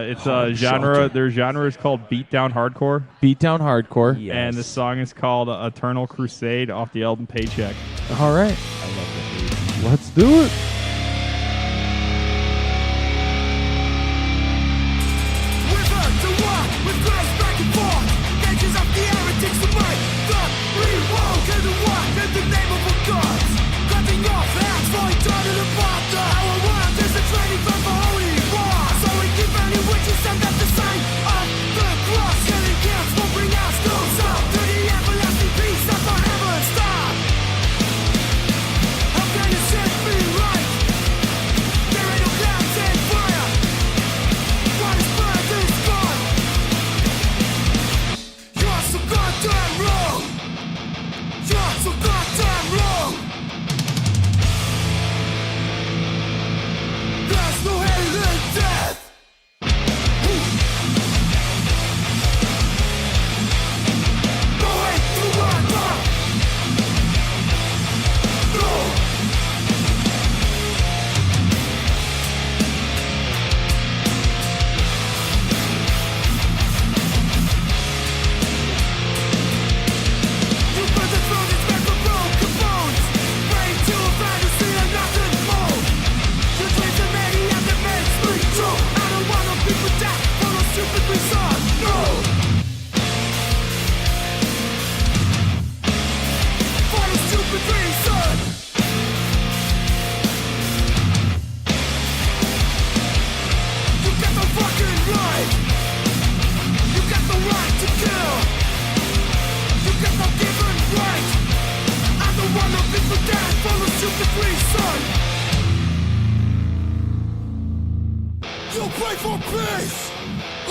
It's a genre. Their genre is called beatdown hardcore. Beatdown hardcore. Yes. And the song is called Eternal Crusade off the album Paycheck. All right. I love that. Let's do it.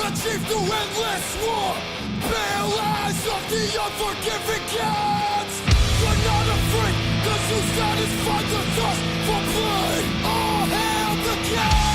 Achieve the endless war. Pale eyes of the unforgiving gods. You're not afraid, cause you satisfy the thirst for blood. All hail the gods.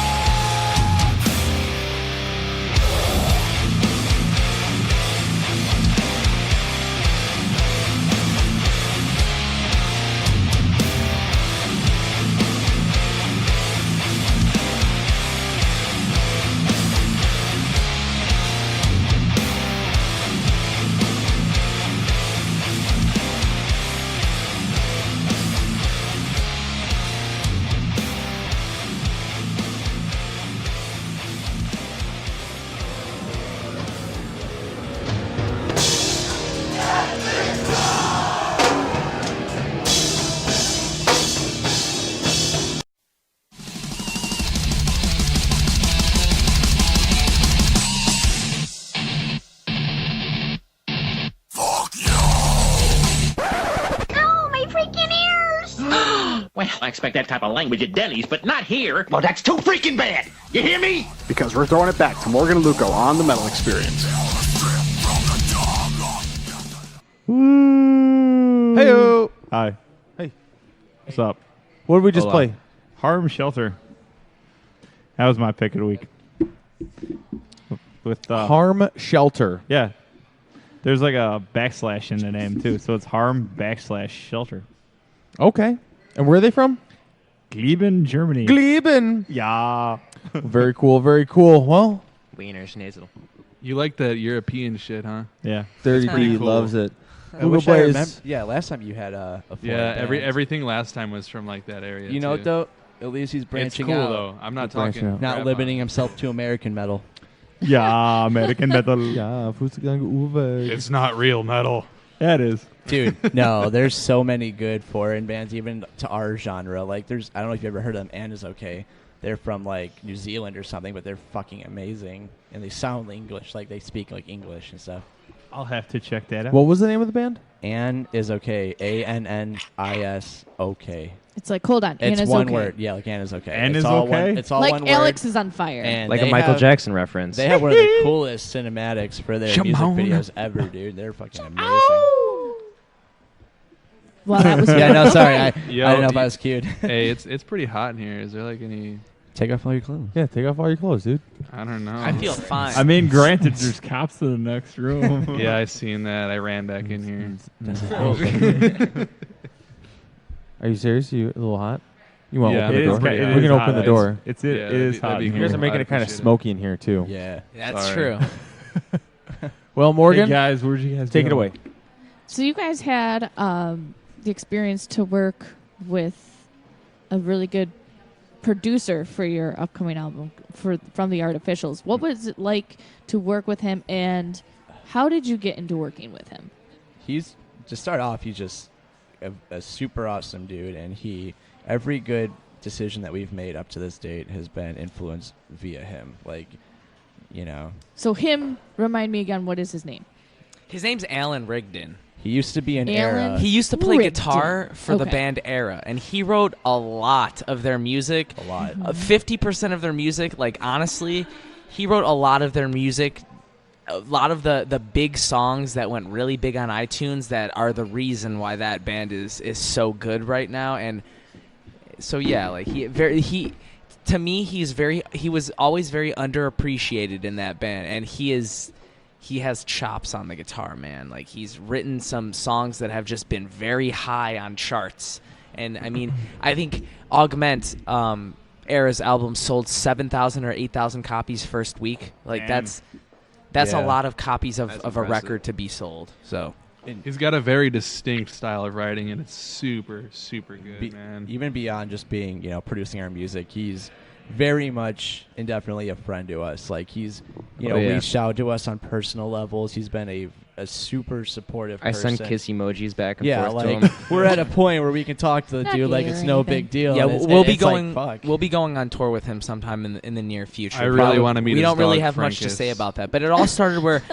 expect that type of language at Denny's, but not here. Well, that's too freaking bad. You hear me? Because we're throwing it back to Morgan and Luco on the Metal Experience. Woo! Hey-o. Hi. Hey. What's up? What did we just Hold play? on. Harm Shelter. That was my pick of the week. With Harm Shelter. Yeah. There's like a backslash in the name too, so it's Harm / Shelter. Okay. And where are they from? Gleben, Germany. Gleben. Yeah. Very cool. Very cool. Well, Wiener Schnitzel. You like that European shit, huh? Yeah. Dirty pretty D cool. loves it. I wish I remember. Yeah, last time you had a foreign Yeah, band. everything last time was from like that area. You know, too. though, at least he's branching it's cool out. though. I'm not He's branching talking. out. Not rap limiting on. himself to American metal. Yeah, American metal. Ja, Fußgang Uwe. It's not real metal. Yeah, it is. Dude, no, there's so many good foreign bands, even to our genre. Like, I don't know if you ever heard of them, And Is Okay. They're from, like, New Zealand or something, but they're fucking amazing. And they sound English, like they speak, like, English and stuff. I'll have to check that out. What was the name of the band? Ann Is Okay. ANNISOK. It's like, hold on. It's Anna's one okay. word. Yeah, like Ann Is Okay. Ann It's is all okay? One, it's all Like one Alex word. is on fire. And Like a they Michael have- Jackson reference. They have one of the coolest cinematics for their music Shimon. videos ever, dude. They're fucking amazing. Well, that was Yeah, no, sorry. I Yo, don't know if I was cute. Hey, it's pretty hot in here. Is there like any? Take off all your clothes. Yeah, take off all your clothes, dude. I don't know. I feel fine. I mean, granted, there's cops in the next room. Yeah, I seen that. I ran back in here. Are you serious? You a little hot? You want to Yeah, open It the is door? ki- it We is can hot. open the door. It Yeah, is hot. that'd be in You here. guys are making I it kind of appreciate it. smoky in here too. Yeah. That's Sorry. true. Well, Morgan, Hey guys, where'd you guys take go? it away. So you guys had the experience to work with a really good producer for your upcoming album from the Artificials. What was it like to work with him, and how did you get into working with him? He's to start off. He's just a super awesome dude, and every good decision that we've made up to this date has been influenced via him. Like, you know, So him, remind me again, what is his name? His name's Alan Rigdon. he used to be an Alan? era. He used to play Rigdon. guitar for the Okay. band Era, and he wrote a lot of their music. A lot. 50% of their music, like honestly, he wrote a lot of their music. A lot of the big songs that went really big on iTunes that are the reason why that band is so good right now. And so yeah, like he was always very underappreciated in that band, and he has chops on the guitar, man. Like he's written some songs that have just been very high on charts. And I mean, I think Augment Era's album sold 7,000 or 8,000 copies first week. Like Man. that's Yeah. a lot of copies That's of a impressive. record to be sold. So He's got a very distinct style of writing, and it's super, super good, man. Even beyond just being, producing our music, he's very much and definitely a friend to us. Like he's, Oh, yeah. reached out to us on personal levels. He's been a super supportive I person. send kiss emojis back and Yeah, forth like to him. we're at a point where we can talk to the Not dude like gay it's or no anything. big deal. yeah, and it's- we'll be it's like, going. fuck. We'll be going on tour with him sometime in the near future. I really Probably- wanna meet We his don't really dog, have much to Frankus. say about that, but it all started where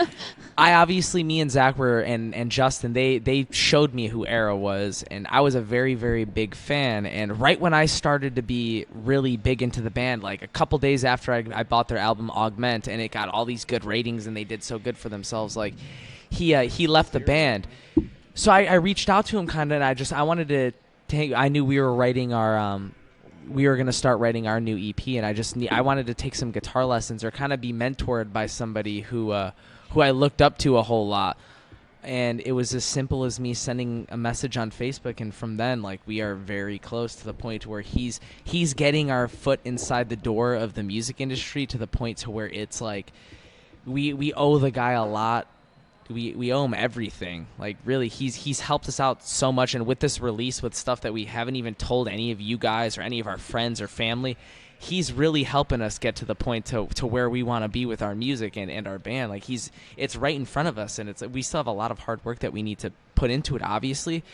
me and Zach were and Justin. They showed me who Era was, and I was a very, very big fan. And right when I started to be really big into the band, like a couple days after I bought their album Augment, and it got all these good ratings, and they did so good for themselves, like he left the band. So I reached out to him kind of, and I wanted to take. I knew we were writing our we were gonna start writing our new EP, and I wanted to take some guitar lessons or kind of be mentored by somebody who I looked up to a whole lot. And it was as simple as me sending a message on Facebook, and from then, like, we are very close to the point where he's getting our foot inside the door of the music industry to the point to where it's like we owe the guy a lot. We owe him everything. Like, really, he's helped us out so much, and with this release, with stuff that we haven't even told any of you guys or any of our friends or family, he's really helping us get to the point to where we want to be with our music and our band. Like, it's right in front of us, and we still have a lot of hard work that we need to put into it, obviously,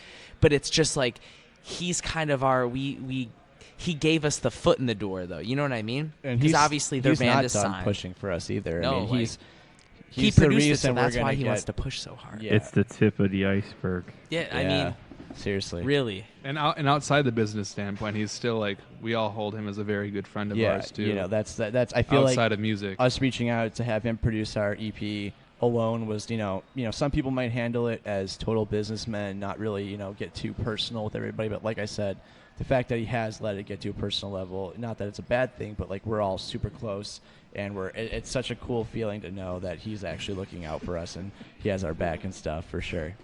but it's just like he's kind of he gave us the foot in the door, though. You know what I mean? And Because obviously their he's band not is done signed. pushing for us either. No, I mean, like, he he's the produced it, so reason we're that's why gonna he get, wants to push so hard. Yeah. It's the tip of the iceberg. Yeah, I Yeah. mean, Seriously. Really. And outside the business standpoint, he's still like, we all hold him as a very good friend of ours too. You know, that's I feel like outside of music, us reaching out to have him produce our EP alone was, you know, some people might handle it as total businessmen, not really, you know, get too personal with everybody. But like I said, the fact that he has let it get to a personal level, not that it's a bad thing, but like we're all super close, and it's such a cool feeling to know that he's actually looking out for us and he has our back and stuff for sure.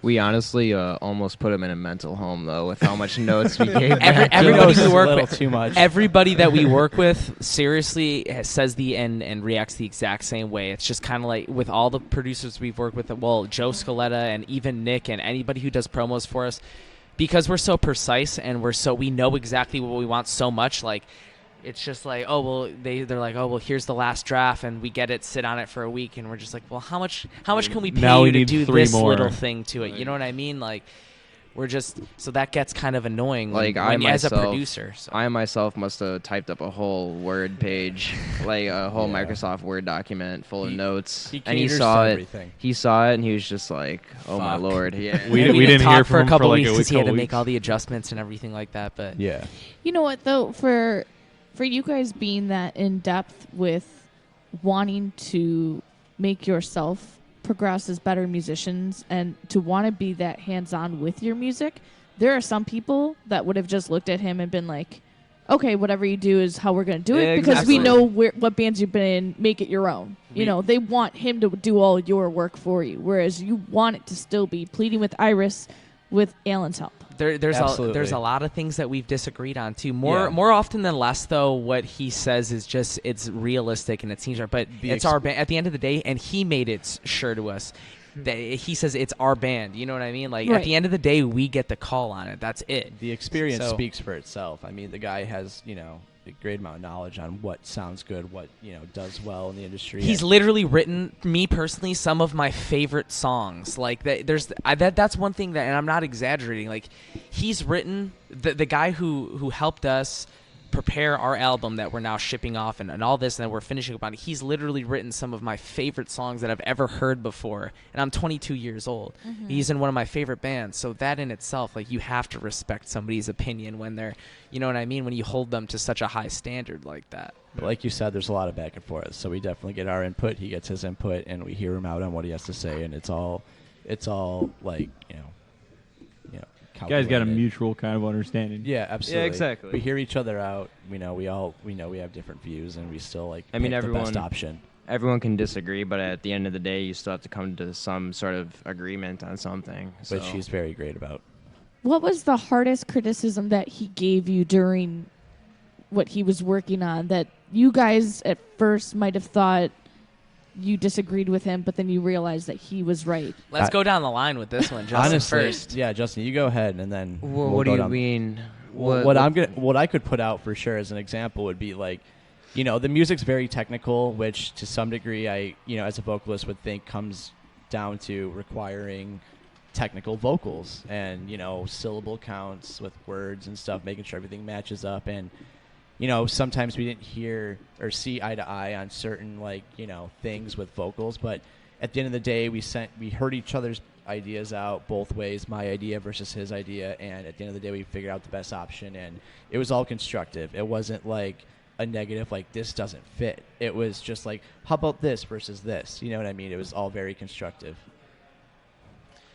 We honestly almost put him in a mental home, though, with how much notes we gave. Everybody we work with, too much. Everybody that we work with, seriously, says and reacts the exact same way. It's just kind of like with all the producers we've worked with. Well, Joe Scaletta and even Nick and anybody who does promos for us, because we're so precise and we know exactly what we want so much. Like, it's just like, oh well, they're like, oh well, here's the last draft, and we get it, sit on it for a week, and we're just like, well, how much can we pay you to do this little thing to it? You know what I mean? Like, we're just, so that gets kind of annoying. Like as a producer, so. I myself must have typed up a whole Word page, like a whole Microsoft Word document full of notes, and he saw it. He saw it, and he was just like, "Oh my lord!" Yeah. we didn't hear for from a couple him for like weeks a because he had to week. make all the adjustments and everything like that. But yeah, You know what though, for you guys being that in depth with wanting to make yourself progress as better musicians and to want to be that hands-on with your music, there are some people that would have just looked at him and been like, okay, whatever you do is how we're going to do it, because we know what bands you've been in, make it your own. You know, they want him to do all your work for you, whereas you want it to still be Pleading with Iris with Alan's help. There's a lot of things that we've disagreed on too. More often than less, though, what he says is just, it's realistic and it seems right. But it's our band at the end of the day, and he made it sure to us that he says it's our band. You know what I mean? Like at the end of the day, we get the call on it. That's it. The experience speaks for itself. I mean, the guy has, you know, a great amount of knowledge on what sounds good, what, you know, does well in the industry. He's literally written, me personally, some of my favorite songs. Like that's one thing that, and I'm not exaggerating. Like, he's written the guy who helped us prepare our album that we're now shipping off and all this, and then we're finishing up on it. He's literally written some of my favorite songs that I've ever heard before, and I'm 22 years old. Mm-hmm. He's in one of my favorite bands, so that in itself, like, you have to respect somebody's opinion when they're, you know what I mean, when you hold them to such a high standard like that. But like you said, there's a lot of back and forth, so we definitely get our input, he gets his input, and we hear him out on what he has to say, and it's all like, you know, you guys got a mutual kind of understanding. Yeah, absolutely. Yeah, exactly. We hear each other out. We know we have different views, and we still pick the best option. Everyone can disagree, but at the end of the day, you still have to come to some sort of agreement on something. Which he's very great about. What was the hardest criticism that he gave you during what he was working on that you guys at first might have thought you disagreed with him, but then you realized that he was right? Let's go down the line with this one, Justin. Honestly, first. Yeah, Justin, you go ahead, and then what do you mean? What I could put out for sure as an example would be like, you know, the music's very technical, which to some degree I, you know, as a vocalist would think comes down to requiring technical vocals and, you know, syllable counts with words and stuff, making sure everything matches up. And, you know, sometimes we didn't hear or see eye to eye on certain, like, you know, things with vocals, but at the end of the day, we heard each other's ideas out both ways, my idea versus his idea, and at the end of the day, we figured out the best option, and it was all constructive. It wasn't like a negative, like, this doesn't fit. It was just like, how about this versus this? You know what I mean? It was all very constructive.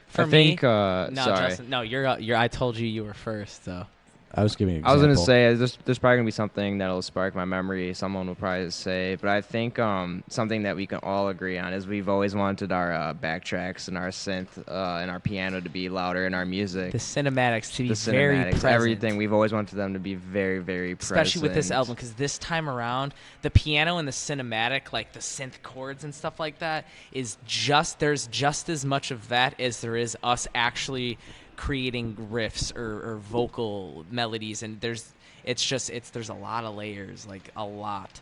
For I think, no, sorry. Justin, no, you're. I told you were first, so. I was giving you an I was example. going to say, there's probably going to be something that'll spark my memory, someone will probably say, but I think something that we can all agree on is we've always wanted our backtracks and our synth and our piano to be louder in our music. The cinematics to be the very cinematics, present. everything. We've always wanted them to be very, very present. Especially with this album, because this time around, the piano and the cinematic, like the synth chords and stuff like that, there's just as much of that as there is us actually creating riffs or vocal melodies, and there's a lot of layers, like a lot,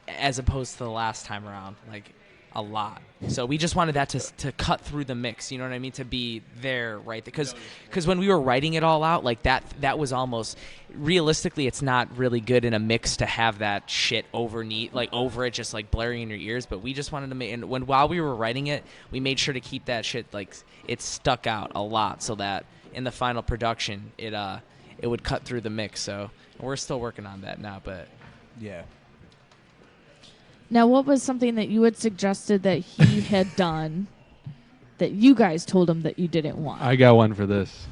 as opposed to the last time around, like a lot. So we just wanted that to cut through the mix, you know what I mean, to be there, right? Because when we were writing it all out, like that was almost, realistically, it's not really good in a mix to have that shit over it, just like blaring in your ears. But we just wanted to make, and while we were writing it, we made sure to keep that shit, like, it stuck out a lot, so that, in the final production, it would cut through the mix. So we're still working on that now, but Yeah. Now, what was something that you had suggested that he had done that you guys told him that you didn't want? I got one for this.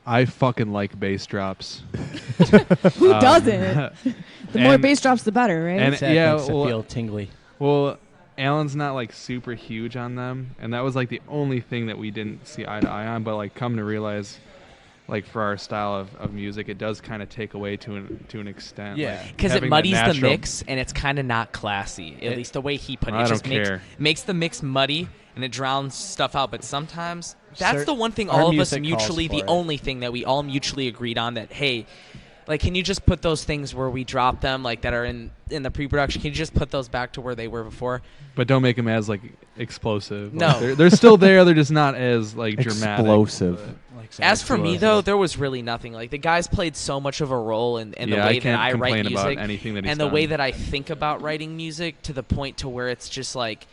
I fucking like bass drops. Who doesn't? The more bass drops, the better, right? And Exactly, yeah, makes it well, feel tingly. Well, Alan's not like super huge on them, and that was like the only thing that we didn't see eye to eye on. But like, come to realize, like for our style of music, it does kind of take away to an extent. Yeah. because it muddies the mix and it's kind of not classy. At least the way he put it, I it don't just care. makes the mix muddy and it drowns stuff out. But sometimes that's the one thing our all of us music mutually, calls the for it. only thing that we all mutually agreed on, that hey, like, can you just put those things where we drop them, like that are in the pre-production? Can you just put those back to where they were before? But don't make them as like explosive. No. Like, they're still there. They're just not as like dramatic. Explosive. As for me, though, there was really nothing. Like, the guys played so much of a role in the Yeah, I way can't that I write complain about music anything that he's and the done. way that I think about writing music, to the point to where it's just like,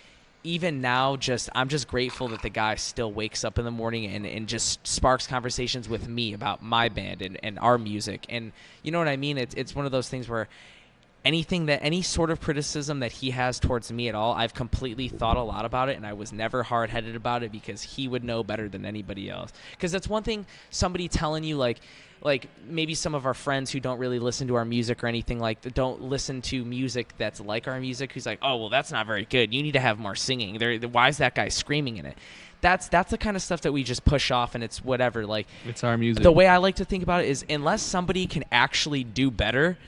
even now, I'm just grateful that the guy still wakes up in the morning and just sparks conversations with me about my band and our music. And you know what I mean? It's one of those things where any sort of criticism that he has towards me at all, I've completely thought a lot about it, and I was never hard-headed about it, because he would know better than anybody else. Because that's one thing, somebody telling you, like maybe some of our friends who don't really listen to our music or anything, like, don't listen to music that's like our music, who's like, oh, well, that's not very good. You need to have more singing. Why is that guy screaming in it? That's the kind of stuff that we just push off, and it's whatever. Like, it's our music. The way I like to think about it is, unless somebody can actually do better,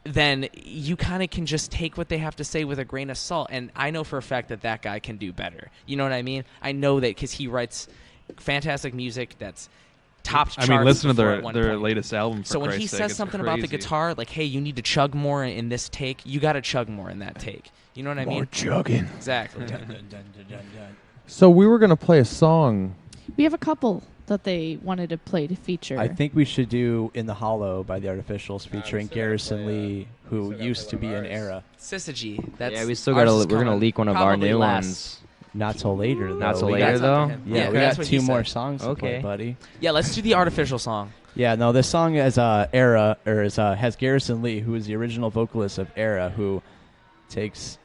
then you kind of can just take what they have to say with a grain of salt. And I know for a fact that guy can do better. You know what I mean? I know that because he writes fantastic music that's top charts. I mean, listen to before at their one point. latest album. For So when he Christ's sake, says it's something about the crazy. guitar, like, hey, you need to chug more in this take, you got to chug more in that take. You know what I mean? More chugging. Exactly. So we were going to play a song. We have a couple that they wanted to play to feature. I think we should do In the Hollow by the Artificials featuring Garrison Lee, who used to be in Era. Syzygy. That's Yeah, we still got to. ours is We're gonna coming leak one of our probably new last. ones. Not till later, though. Not till We later, got- though. Yeah, we that's got what he 2 more said. songs to play, Okay. buddy. Yeah, let's do the artificial song. Yeah, no, this song is Era, or has Garrison Lee, who is the original vocalist of Era, who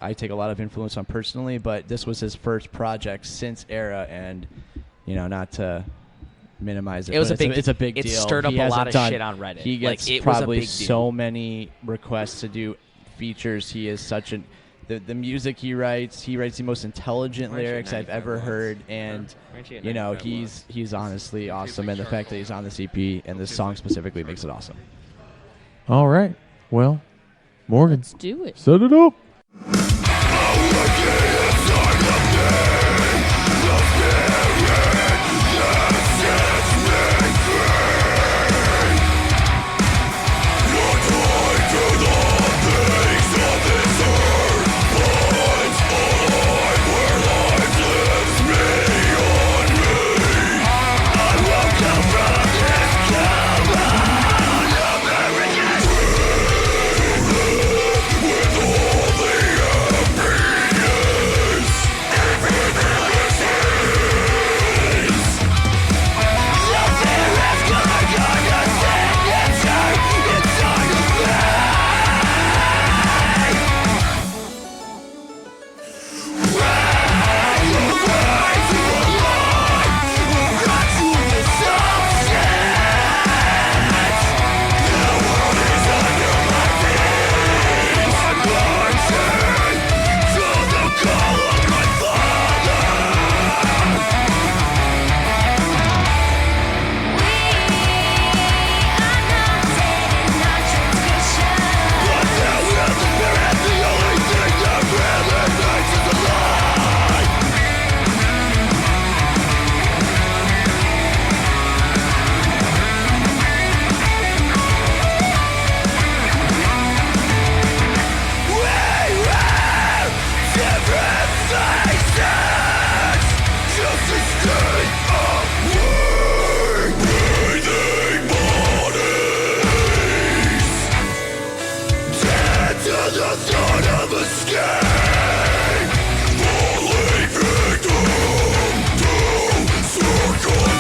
I take a lot of influence on personally, but this was his first project since Era, and not to minimize it. It was but a big. It's a big it deal. stirred up He a hasn't lot of done- shit on Reddit. He gets like, it was a probably big deal. so many requests to do features. He is such an the music he writes the most intelligent lyrics I've ever heard, and he's honestly awesome. And the fact that he's on this EP and this song specifically makes it awesome. All right. Well, Morgan, Let's do it. set it up.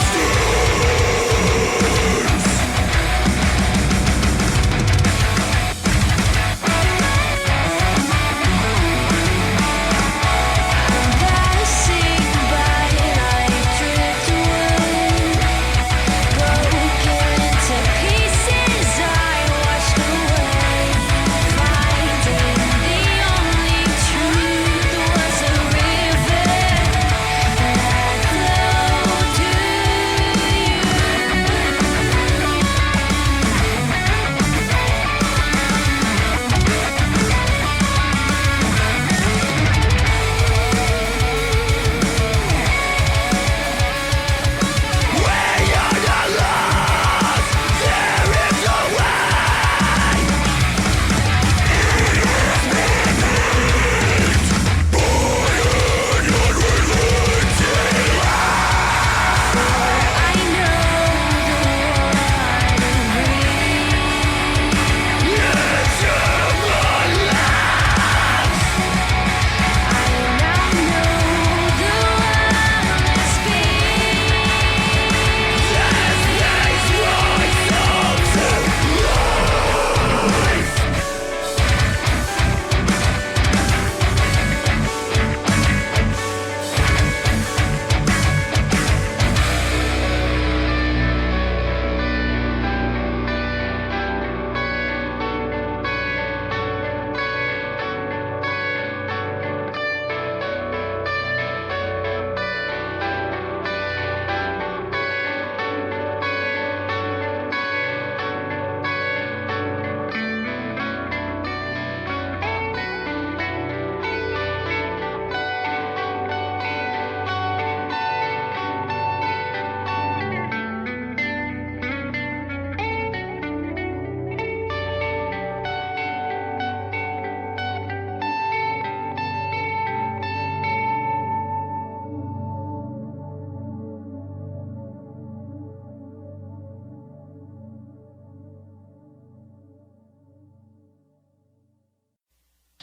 Circumstance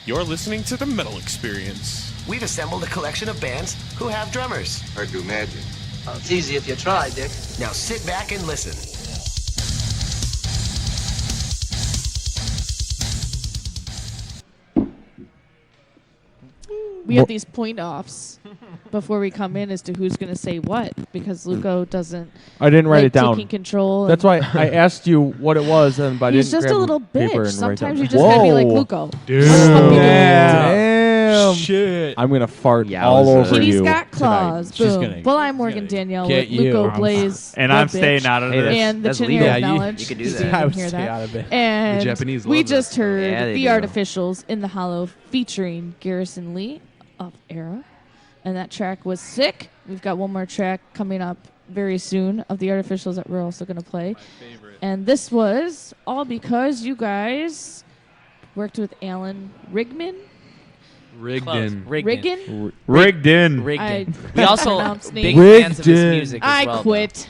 You're listening to the Metal Experience. We've assembled a collection of bands who have drummers. I do magic. Well, it's easy if you try, Dick. Now sit back and listen. We have these point offs before we come in as to who's going to say what because Luco doesn't. I didn't write it down. Taking control. That's why I asked you what it was, but I He's didn't just grab a little paper bitch. and write Sometimes down. you just gotta be like Luco. Damn. Shit. I'm gonna fart all over Kitty's you. got claws. She's Boom. gonna Well, I'm Morgan Danielle with get you. Luco Blaze. And the I'm bitch, staying out of this. And the That's chin legal. hair of Yeah, you knowledge. could do so that. you I can would hear stay that. out of it. And The Japanese we love just that. heard Yeah, they The do. Artificials in the Hollow featuring Garrison Lee of Era. And that track was sick. We've got one more track coming up very soon of The Artificials that we're also going to play. My favorite. And this was all because you guys worked with Alan Rigman. Rigdon. Riggin? Rigged in. I We also pronounced big names. fans of his music as I well. quit.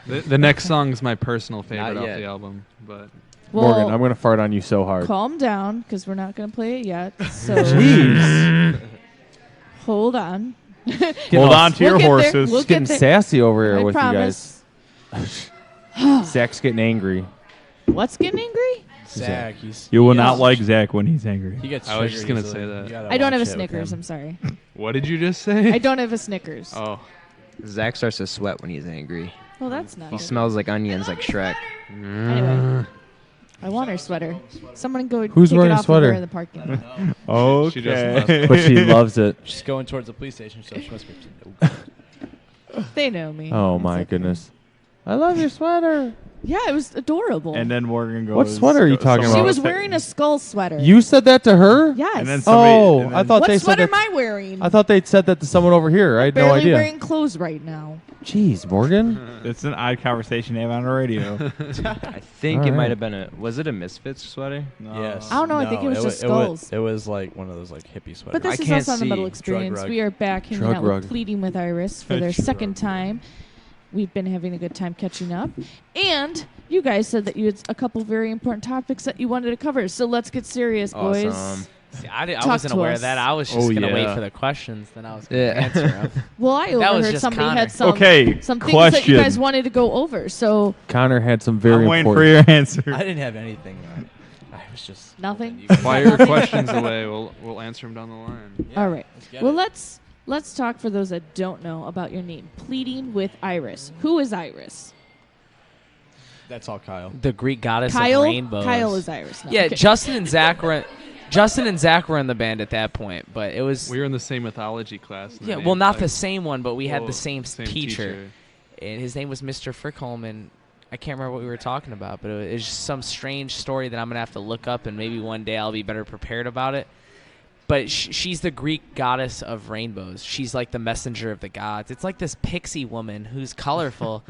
The next song is my personal favorite Not off yet. the album, but Well, Morgan, I'm gonna fart on you so hard. calm down because we're not going to play it yet. So Jeez. hold on. Hold on to your We'll get there. horses. We'll It's getting get there. sassy over here I with promise. you guys. Zach's getting angry. What's getting angry? Zach, You will he not gets- like Zach when he's angry. He gets I was just gonna triggered say easily. that. You gotta I don't have a watch it with Snickers. him. I'm sorry. what did you just say? I don't have a Snickers. Oh, Zach starts to sweat when he's angry. Well, that's not He good. smells like onions, like Shrek. Anyway, I want her sweater. Someone go Who's take wearing it a off sweater? of her in the parking lot. Okay. She just left. But she loves it. She's going towards the police station, so she must be. They know me. Oh It's my okay. goodness. I love your sweater. Yeah, it was adorable. And then Morgan goes. What sweater are you talking she about? was wearing a skull sweater. You said that to her? Yes. And then somebody, Oh, and I then- thought what they said sweater that. am I wearing? I thought they'd said that to someone over here. I had no Barely idea. wearing clothes right now. Jeez, Morgan. It's an odd conversation to have on the radio. I think All it right. might have been was it a Misfits sweater? Yes. I don't know, I think it was just skulls. It was like one of those like hippie sweaters. But this I is can't us on the Metal see. Experience. Drug We are back hanging Drug out rug. with Pleading with Iris for their Drug second time. We've been having a good time catching up. And you guys said that you had a couple very important topics that you wanted to cover. So let's get serious, boys. Awesome. See, I Talk wasn't to aware us. of that. I was just Oh, gonna wait yeah. for the questions, then I was gonna Yeah. answer them. Well, I That was overheard just somebody Connor. had some, Okay, some things that you question. guys wanted to go over. So Connor had some very I'm waiting for important. your answer. I didn't have anything. I was just Nothing? You guys- fire your questions away. We'll answer them down the line. Yeah, all right. let's get Well, it. let's talk for those that don't know about your name. Pleading with Iris. Who is Iris? That's all Kyle. The Greek goddess Kyle. of rainbows. Kyle is Iris. No, Yeah, okay. Justin and Zach were in the band at that point, but it was We were in the same mythology class. and yeah. they- Well, not like, the same one, but we had well, the same same teacher, and his name was Mr. Frickholm, and I can't remember what we were talking about, but it was just some strange story that I'm gonna have to look up, and maybe one day I'll be better prepared about it. But she's the Greek goddess of rainbows. She's like the messenger of the gods. It's like this pixie woman who's colorful.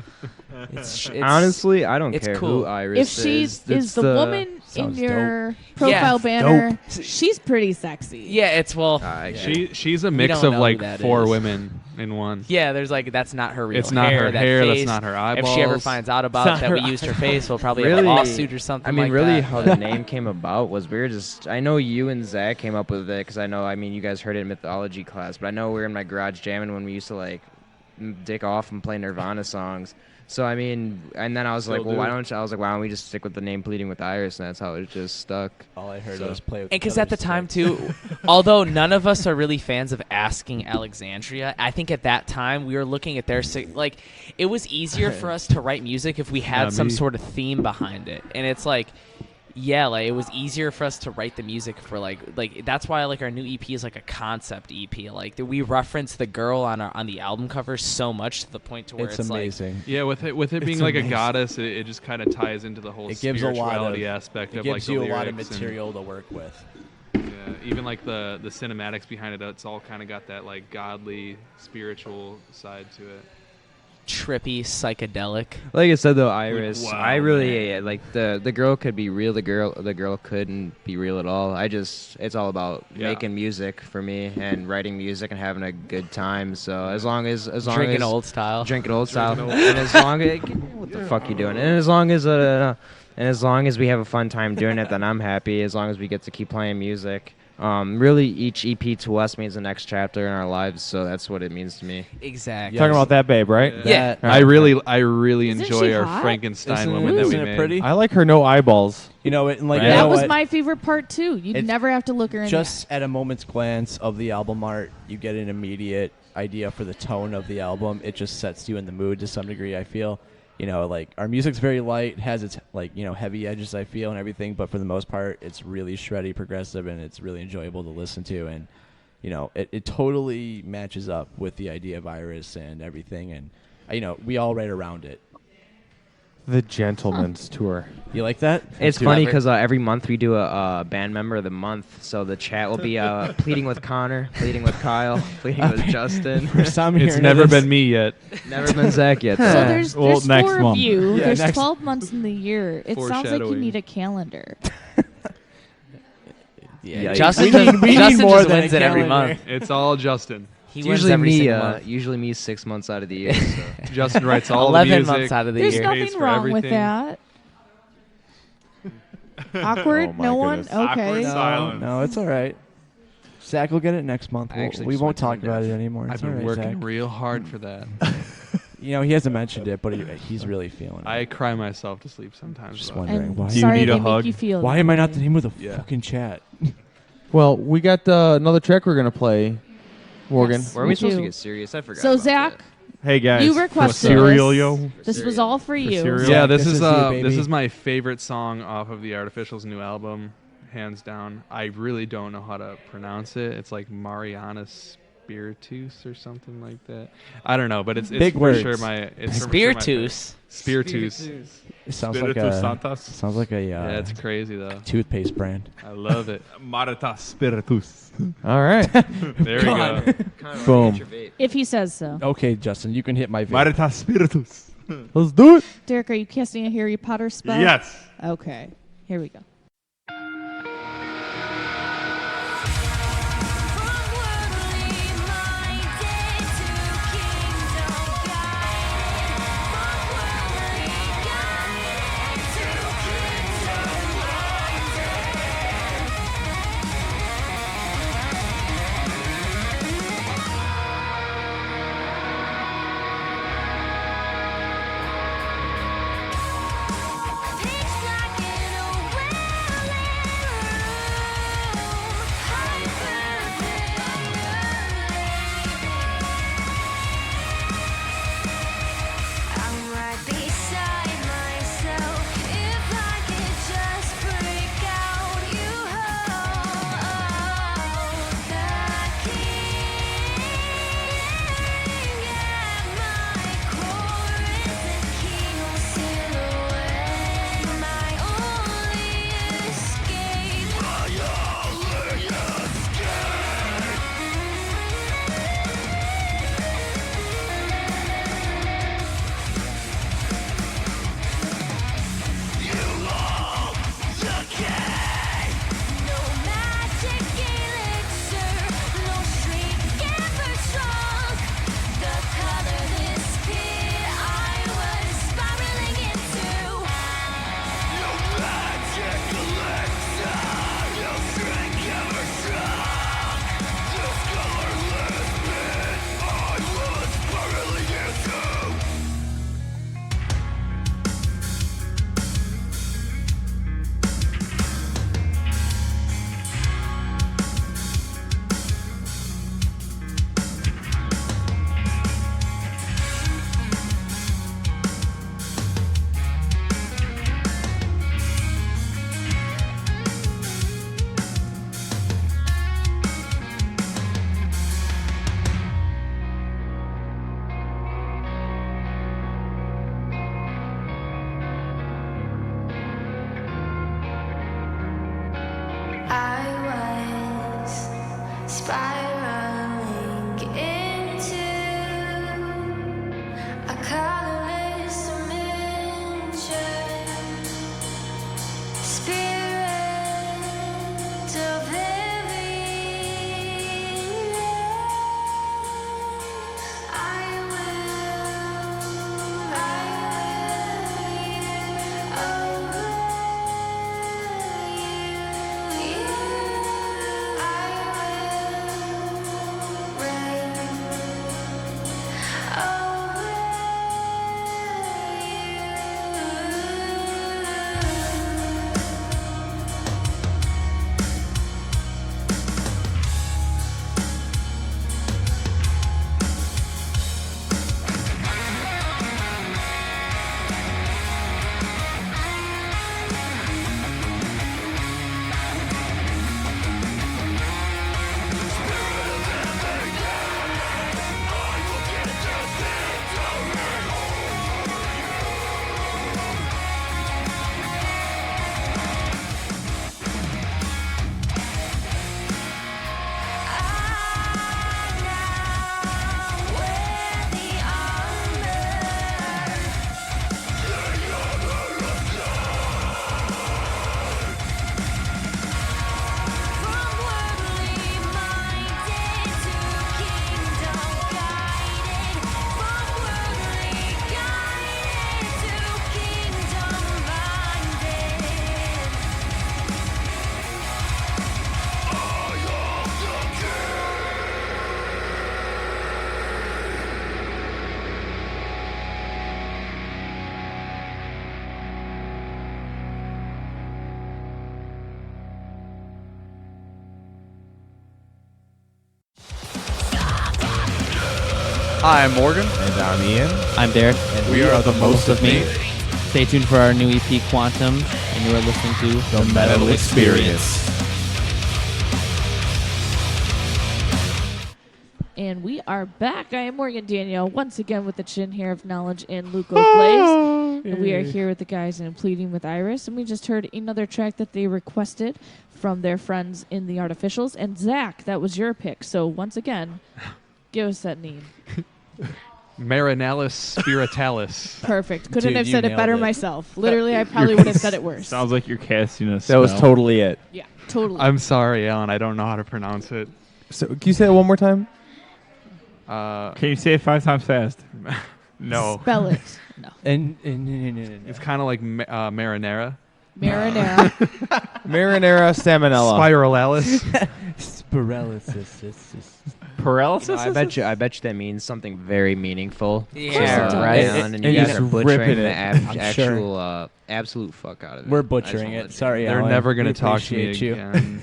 it's Honestly, I don't it's care cool. who Iris If she is It's the woman in Sounds your profile Yeah, banner, she's pretty sexy. Yeah, it's well. She's a We mix don't of know like who that 4 is. women in one. Yeah, there's like that's not her real It's not her that hair, that's face. not her If she ever eyeballs. finds out It's about not that her we used her face, we'll probably really, have a lawsuit or something I mean, like really, that. how the name came about was we were just. I know you and Zach came up with it because I know. I mean, you guys heard it in mythology class, but I know we were in my garage jamming when we used to like dick off and play Nirvana songs. So I mean, and then I was Still like, well, do. why don't we just stick with the name Pleading with Iris, and that's how it just stuck. All I heard was play with. And because at the time too, although none of us are really fans of Asking Alexandria, I think at that time we were looking at their like it was easier for us to write music if we had some me. sort of theme behind it, and it's like. Yeah, like it was easier for us to write the music for like that's why like our new EP is like a concept EP. Like we reference the girl on the album cover so much to the point to where it's amazing. Yeah, with it being It's like amazing. a goddess, it just kind of ties into the whole It gives a lot of spirituality aspect It of gives like the you a lyrics lot of and- material to work with. Yeah, even like the cinematics behind it, it's all kind of got that like godly, spiritual side to it. trippy, psychedelic. Like I said though, Iris, Wow, I really like the girl could be real. The girl couldn't be real at all. It's all about making music for me and writing music and having a good time. So as long as Drinking old style. and as long as what the fuck you doing? And as long as And as long as we have a fun time doing it, then I'm happy. As long as we get to keep playing music. Really, each EP to us means the next chapter in our lives, so that's what it means to me. Exactly. Talking about that babe, right? Yeah. I really Isn't enjoy she our hot? Frankenstein Isn't it- woman that we isn't it made. pretty? I like her no eyeballs. You know, and like Right. you That know was what? my favorite part too. You'd It's never have to look her in Just at a moment's glance of the album art, you get an immediate idea for the tone of the album. It just sets you in the mood to some degree, I feel. You know, like our music's very light, has its like, you know, heavy edges, I feel, and everything, but for the most part it's really shreddy, progressive, and it's really enjoyable to listen to. And you know, it totally matches up with the idea of Iris and everything, and you know, we all right around it. The Gentleman's Tour. You like that? It's funny because every month we do a band member of the month. So the chat will be pleading with Connor, pleading with Kyle, pleading with Justin. First time It's hearing never of this. been me yet. Never been Zach yet. So though. there's Well, next four month. of you. Yeah, There's next- 12 months in the year. It sounds like you Foreshadowing. need a calendar. Yeah, Justin, we just, need Justin more just than wins a it every calendar. month. It's all Justin. He It's wins usually every me. single month. Usually me 6 months out of the year. So. Justin writes all 11 the music. months out of the There's year. Pays nothing for wrong with everything. that. Awkward? Oh, my no goodness. one? Okay. Awkward silence. No, it's all right. Zach will get it next month. I actually We just won't went to talk the about desk. it anymore. I've It's been all right, working Zach. real hard for that. You know, he hasn't mentioned it, but he's really feeling it. I cry myself to sleep sometimes. Just about it. wondering And why. Do you sorry need they a make hug? you feel Why that am I not way. the name of the Yeah. fucking chat? Well, we got another track we're gonna play, Morgan. Yes. Were we We supposed do. to get serious? I forgot. So, about Zach, that. Hey guys, you requested cereal, this. yo. This was all for you. cereal. Yeah, Zach, this this is is you, baby. this is my favorite song off of the Artificial's new album, hands down. I really don't know how to pronounce it. It's like Mariana Spiritus or something like that. I don't know, but it's Big for words. sure my it's for sure my Spiritus. Spiritus. It sounds Spiritus like a Santos. sounds like a Yeah, it's crazy though. toothpaste brand. I love it. Marita Spiritus. All right. There we go. Boom. If he says so. Okay, Justin, you can hit my vape. Marita Spiritus. Let's do it. Derek, are you casting a Harry Potter spell? Yes. Okay. Here we go. I'm right beside myself. If I could just break out, you hold the king at my core is a king silhouette. My only escape. No magic elixir, no shriek ever shrunk the colorless pit I was spiraling into. No magic elixir, no shriek ever shrunk this colorless pit I was spiraling into. I was spiraling into a colorless dimension, spirit of heaviness. I will lead it away. Hi, I'm Morgan. And I'm Ian. I'm Derek. And we are the Most of Me. Stay tuned for our new EP, Quantum, and you are listening to The Metal Experience. And we are back. I am Morgan Danielle, once again with the chin hair of knowledge and Luco Blaze. And we are here with the guys in Pleading with Iris. And we just heard another track that they requested from their friends in the Artificials. And Zach, that was your pick. So once again, give us that name. Marinalis spiritalis. Perfect. Couldn't Dude, have you said it nailed better it. myself. Literally, I probably would have said it worse. Sounds like you're casting a That was spell. totally it. Yeah, totally. I'm sorry, Alan. I don't know how to pronounce it. So, can you say it one more time? Can you say it 5 times fast? No. Spell it. No. It's kind of like marinara. Marinara. Marinara salmonella. Spiralalis. Paralysis? I bet you that means something very meaningful. Yeah, right. And you And guys he's are butchering ripping the it. actual absolute fuck out of it. We're I just butchering wanna let it. you Sorry, They're Alan. never going We to talk to me appreciate you. again.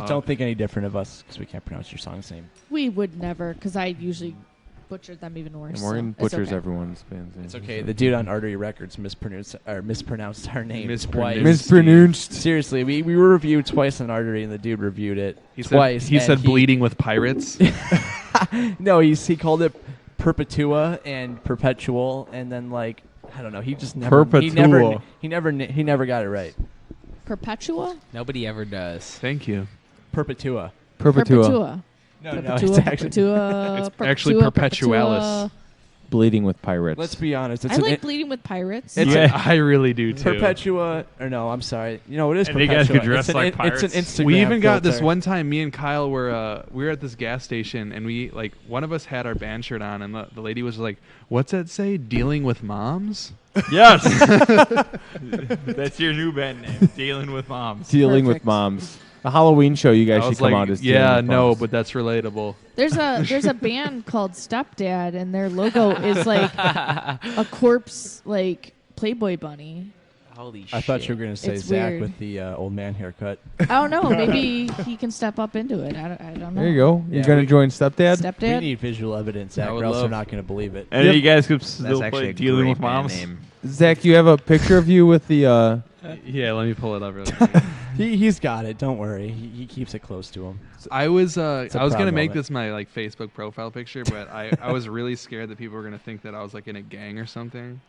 Don't think any different of us because we can't pronounce your song's name. We would never, because I usually butchered them even worse. Morgan so it's butchers okay. everyone's band's name. It's okay. The dude on Artery Records mispronounced our name twice. Mispronounced. Seriously, we were reviewed twice on Artery, and the dude reviewed it He twice. Said, he and said bleeding with pirates. No, he called it Perpetua and Perpetual, and then like I don't know. He just never. Perpetua. He never got it right. Perpetua? Nobody ever does. Thank you. Perpetua. Perpetua. No, Perpetua, it's actually Perpetua, It's actually Perpetua. Perpetualis. Bleeding with pirates. Let's be honest. It's I an like Bleeding with Pirates. I really do too. Perpetua. Or no, I'm sorry. You know it is And you Perpetua. guys could dress it's like It's an pirates. Instagram. We even got this filter. one time. Me and Kyle were at this gas station, and we like one of us had our band shirt on, and the lady was like, "What's that say? Dealing with moms?" Yes. That's your new band name. Dealing with moms. Dealing with Perfect. moms. A Halloween show you guys I should was come like, out as "Yeah, Dealing with no, Moms. but that's relatable." There's a band called Stepdad, and their logo is like a corpse, like Playboy bunny. Holy shit. I thought you were going to say It's Zach weird. with the old man haircut. I don't know. Maybe he can step up into it. I don't know. There you go. You're Yeah, gonna we- join Stepdad. We Stepdad. need visual evidence, Zach, I would or else we're love- not going to believe it. And Yep. you guys could That's still actually play a Dealing great with band moms. name. Zach, you have a picture of you with the. Yeah, let me pull it up. Really quick. He's got it. Don't worry. He keeps it close to him. I was a gonna proud make moment. this my like Facebook profile picture, but I was really scared that people were gonna think that I was like in a gang or something.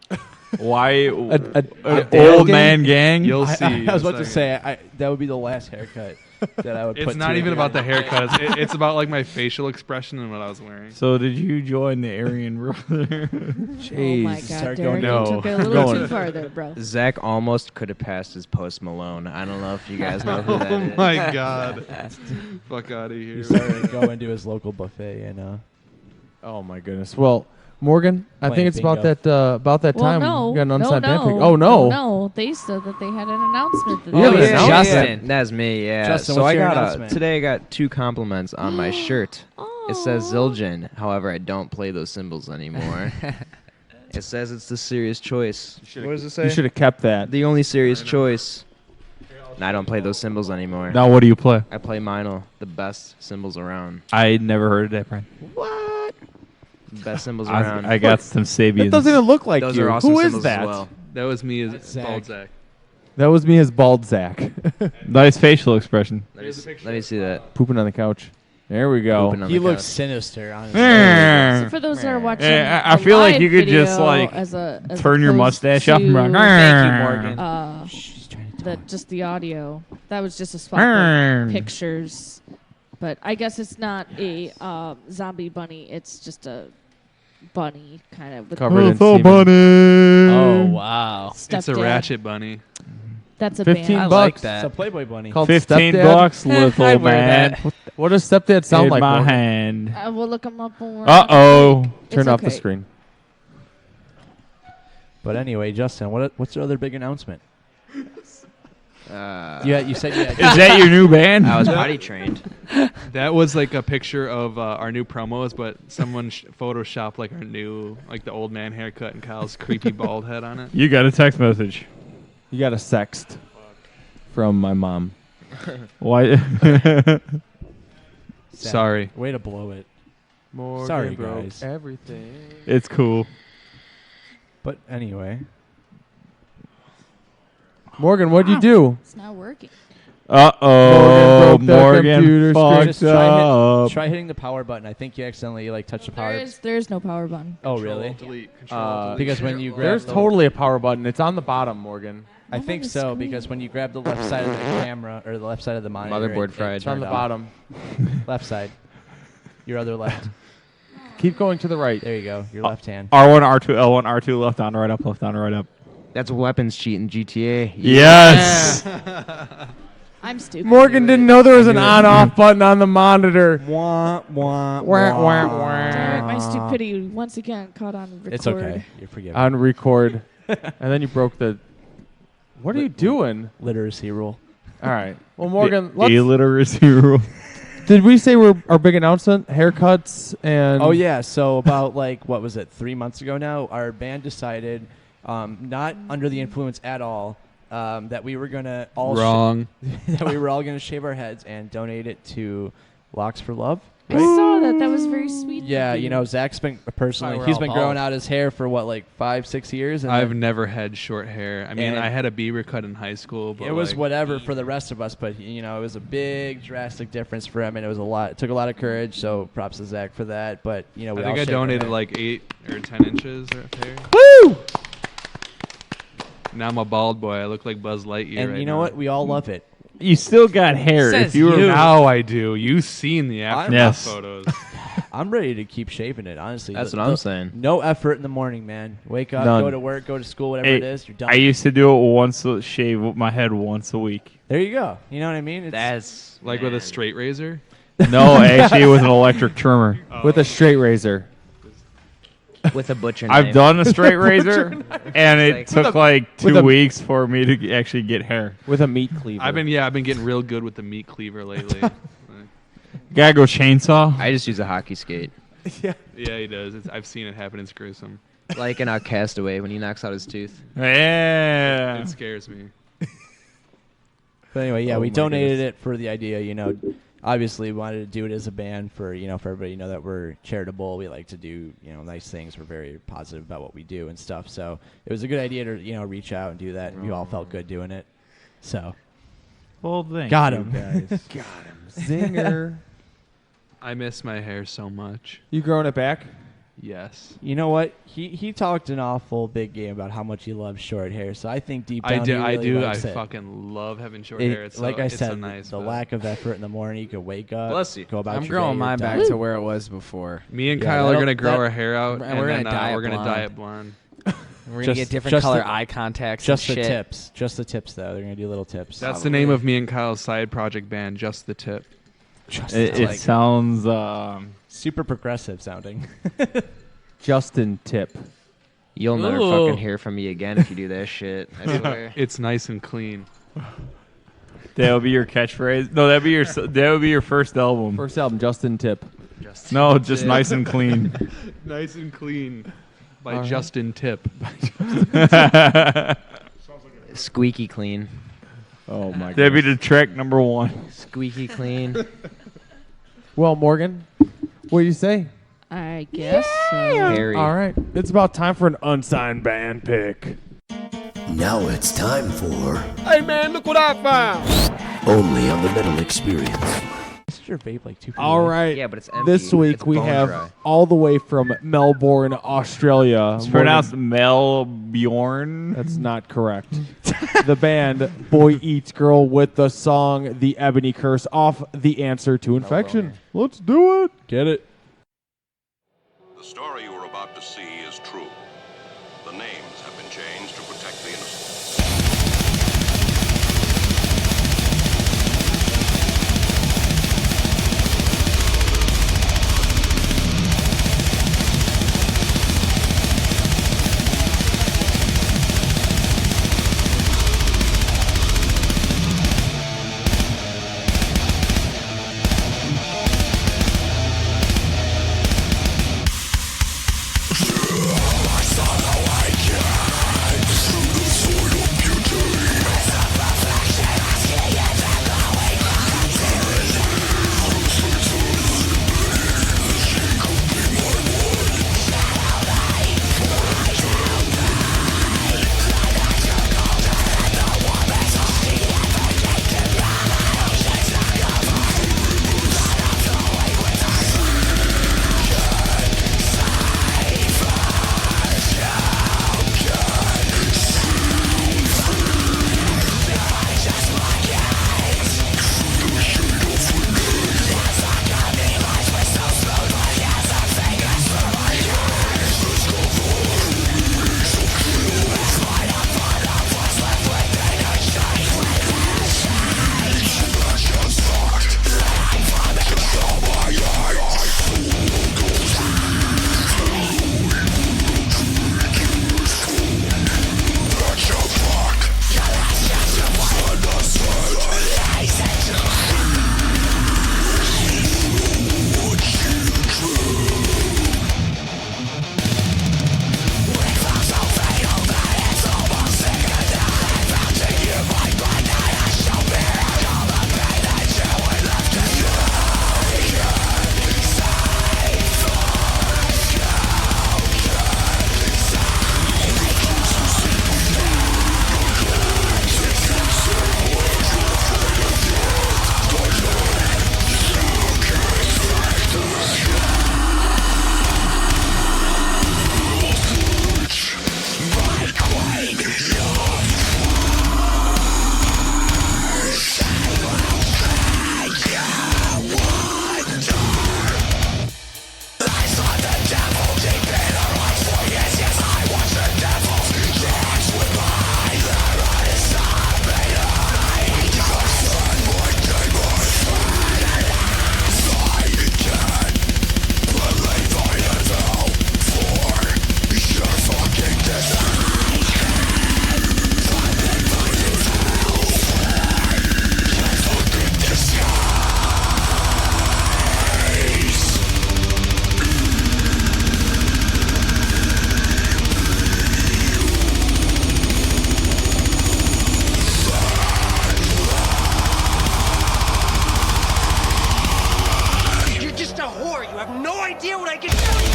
Why? An dad old gang? man gang? You'll see. I was in a about to second. say that would be the last haircut that I would put It's not to even it. about the haircut. It's about like my facial expression and what I was wearing. So did you join the Aryan brother? Oh my God, start Derek, going you No. took it a little Going. too far there, bro. Zach almost could have passed as Post Malone. I don't know if you guys know who that Oh is. my god! Fuck out of here. He started to go into his local buffet and Oh my goodness. Well, Morgan, I Playing think it's about bingo. that Well, time. no, You got an no, unsigned band pick. no, Oh no. no. They said that they had an announcement. That Oh, they yeah, were- Justin. That's me. Yeah. Justin, so what's I your got announcement? today. I got 2 compliments on my shirt. It says Zildjian. However, I don't play those symbols anymore. It says it's the serious choice. What does it say? You should have kept that. The only serious choice. And I don't play those symbols anymore. Now what do you play? I play Minel, the best symbols around. I never heard of that brand. Best symbols around. I got some Sabians. That doesn't even look like Those you. are awesome Who is symbols that? as well. That was me as Zach. bald Zach. That was me as bald Zach. Nice facial expression. Let me see that. Pooping on the couch. There we go. Pooping on he the looks couch. sinister. Honestly. So for those that are watching, Yeah, I the feel like live you could just, video like, as turn your opposed mustache up and be like, to, Thank you, Morgan. just the audio. That was just a spot of pictures, but I guess it's not a zombie bunny. It's just a bunny kind of with Covered in Oh, semen. bunny. Oh, wow. It's a Stepdad. ratchet bunny. That's a 15 band. I bucks. like It's that. a Playboy bunny. Called 15 Stepdad? bucks, I'd little wear man. that. What does Stepdad sound In like? my Morgan? hand. We'll look them up. Uh-oh. Turn It's off the okay. screen. But anyway, Justin, what's your other big announcement? Uh, You said you had. Is that your new band? I was potty trained. That was like a picture of our new promos, but someone photoshopped like our new, like the old man haircut and Kyle's creepy bald head on it. You got a text message. You got a sext from my mom. Why? Sad. Sorry. Way to blow it. Morgan Sorry, broke guys. everything. It's cool. But anyway, Morgan, what'd you do? It's not working. Uh-oh. Morgan broke the Morgan computer screen. fucked just up. try hitting the power button. I think you accidentally touched the power. There's no power button. Oh, really? Because when you grab There's the- totally a power button. It's on the bottom, Morgan. I think so, because when you grab the left side of the camera or the left side of the monitor, Motherboard it fried. It's on the turned off. bottom. Left side. Your other left. Keep going to the right. There you go. Your left hand. R1, R2, L1, R2, left down, right up, left down, right up. That's weapons cheat in GTA. Yes. I'm stupid. Morgan didn't know there was an on-off button on the monitor. Wah, wah, Wah, wah, wah. Damn it, my stupidity once again caught on record. It's okay. You're forgiven. On record. And then you broke the... What are you doing? Literacy rule. All right. Well, Morgan, The let's... illiteracy rule. Did we say our big announcement? Haircuts and... Oh, yeah. So about, what was it, 3 months ago now, our band decided, not under the influence at all, that we were going to all... Wrong. that we were all going to shave our heads and donate it to Locks for Love. I saw that. That was very sweet. Yeah, of you. Zach's been personally, we're he's all been bald. growing out his hair for 5-6 years. And I've then never had short hair. I mean, And- I had a Bieber cut in high school, but it was whatever for the rest of us, but it was a big drastic difference for him, and it was a lot. It took a lot of courage. So props to Zach for that. But we I all think I shaved our donated head. 8 or 10 inches of hair. Woo! Now I'm a bald boy. I look like Buzz Lightyear. And right you know now. what? We all love it. You still got hair. Says If you were you. Now I do. You've seen the aftermath Yes. photos. I'm ready to keep shaving it. Honestly, That's what I'm saying. No effort in the morning, man. Wake up, None. go to work, go to school, whatever Hey, it is. You're done. I used to do it shave my head once a week. There you go. You know what I mean? It's, That's Like with a straight razor. No, actually, it was an electric trimmer. With a straight razor. with a butcher I've knife. done a straight razor, and it took like with 2 a- weeks for me to actually get hair. With a meat cleaver. I've been getting real good with the meat cleaver lately. Gotta go chainsaw. I just use a hockey skate. Yeah, he does. I've seen it happen. It's gruesome. Like in Castaway when he knocks out his tooth. Yeah. It scares me. But anyway, yeah, Oh we my donated goodness. it for the idea, obviously we wanted to do it as a band for, for everybody, that we're charitable. We like to do, nice things. We're very positive about what we do and stuff. So it was a good idea to, reach out and do that. And we all felt good doing it. So Well, thank got you him. guys. Got him. Zinger. I miss my hair so much. You growing it back? Yes. You know what? He talked an awful big game about how much he loves short hair. So I think deep down I do. he I really do. I likes it. fucking love having short It- hair. It's like so, I it's said, so nice. the but lack of effort in the morning. You could wake up, Bless you. go about I'm your growing day, mine you're back done. to where it was before. Me and Yeah, Kyle are that'll- gonna grow that- our hair out, and we're then, gonna dye it we're gonna blonde. dye it blonde. We're gonna Just- get different just color the- eye contacts. Just the and shit. tips. Just the tips, though. They're gonna do little tips. That's the name of me and Kyle's side project band, Just the Tip. It sounds super progressive sounding. Justin Tip. You'll never Ooh. fucking hear from me again if you do that shit. I swear. It's nice and clean. that'll be your catchphrase. No, that would be your first album. First album, Justin Tip. No, just nice and clean. Nice and clean by All right. Justin Tip. Squeaky clean. Oh my That'd be god. the track number 1. Squeaky clean. Well, Morgan, what do you say? I guess so. Harry. All right. It's about time for an unsigned band pick. Now it's time for Hey man, look what I found! Only on the Metal Experience. Is your vape like 2 feet All away? right. Yeah, but it's empty. This week It's we bone have dry. all the way from Melbourne, Australia. It's pronounced Mel Bjorn. That's not correct. The band Boy Eats Girl with the song The Ebony Curse off The Answer to Infection. Let's do it. Get it. The story you are about to see is true. The names have been changed to protect the innocent. idea what I can tell you.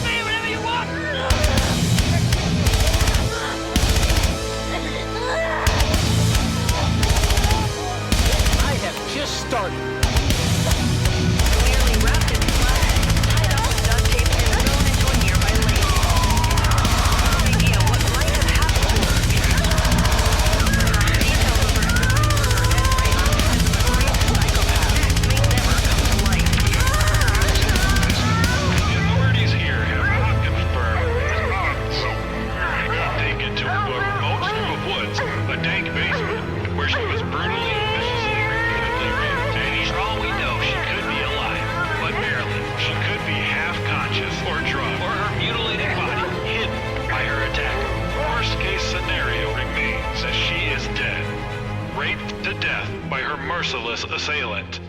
Say whatever you want. I have just started. Clearly wrapped in flag, tied up with duct tape and thrown into a nearby lake. No idea what might have happened to her. Details of her psychopath may never come to light. The authorities here have not confirmed this. Taken to a remote strip of woods, a dank basement, where she was brutally and viciously repeatedly raped. And for all we know, she could be alive, but barely. She could be half conscious or drugged, or her mutilated body hidden by her attacker. Worst case scenario remains that she is dead, raped to death by her merciless assailant.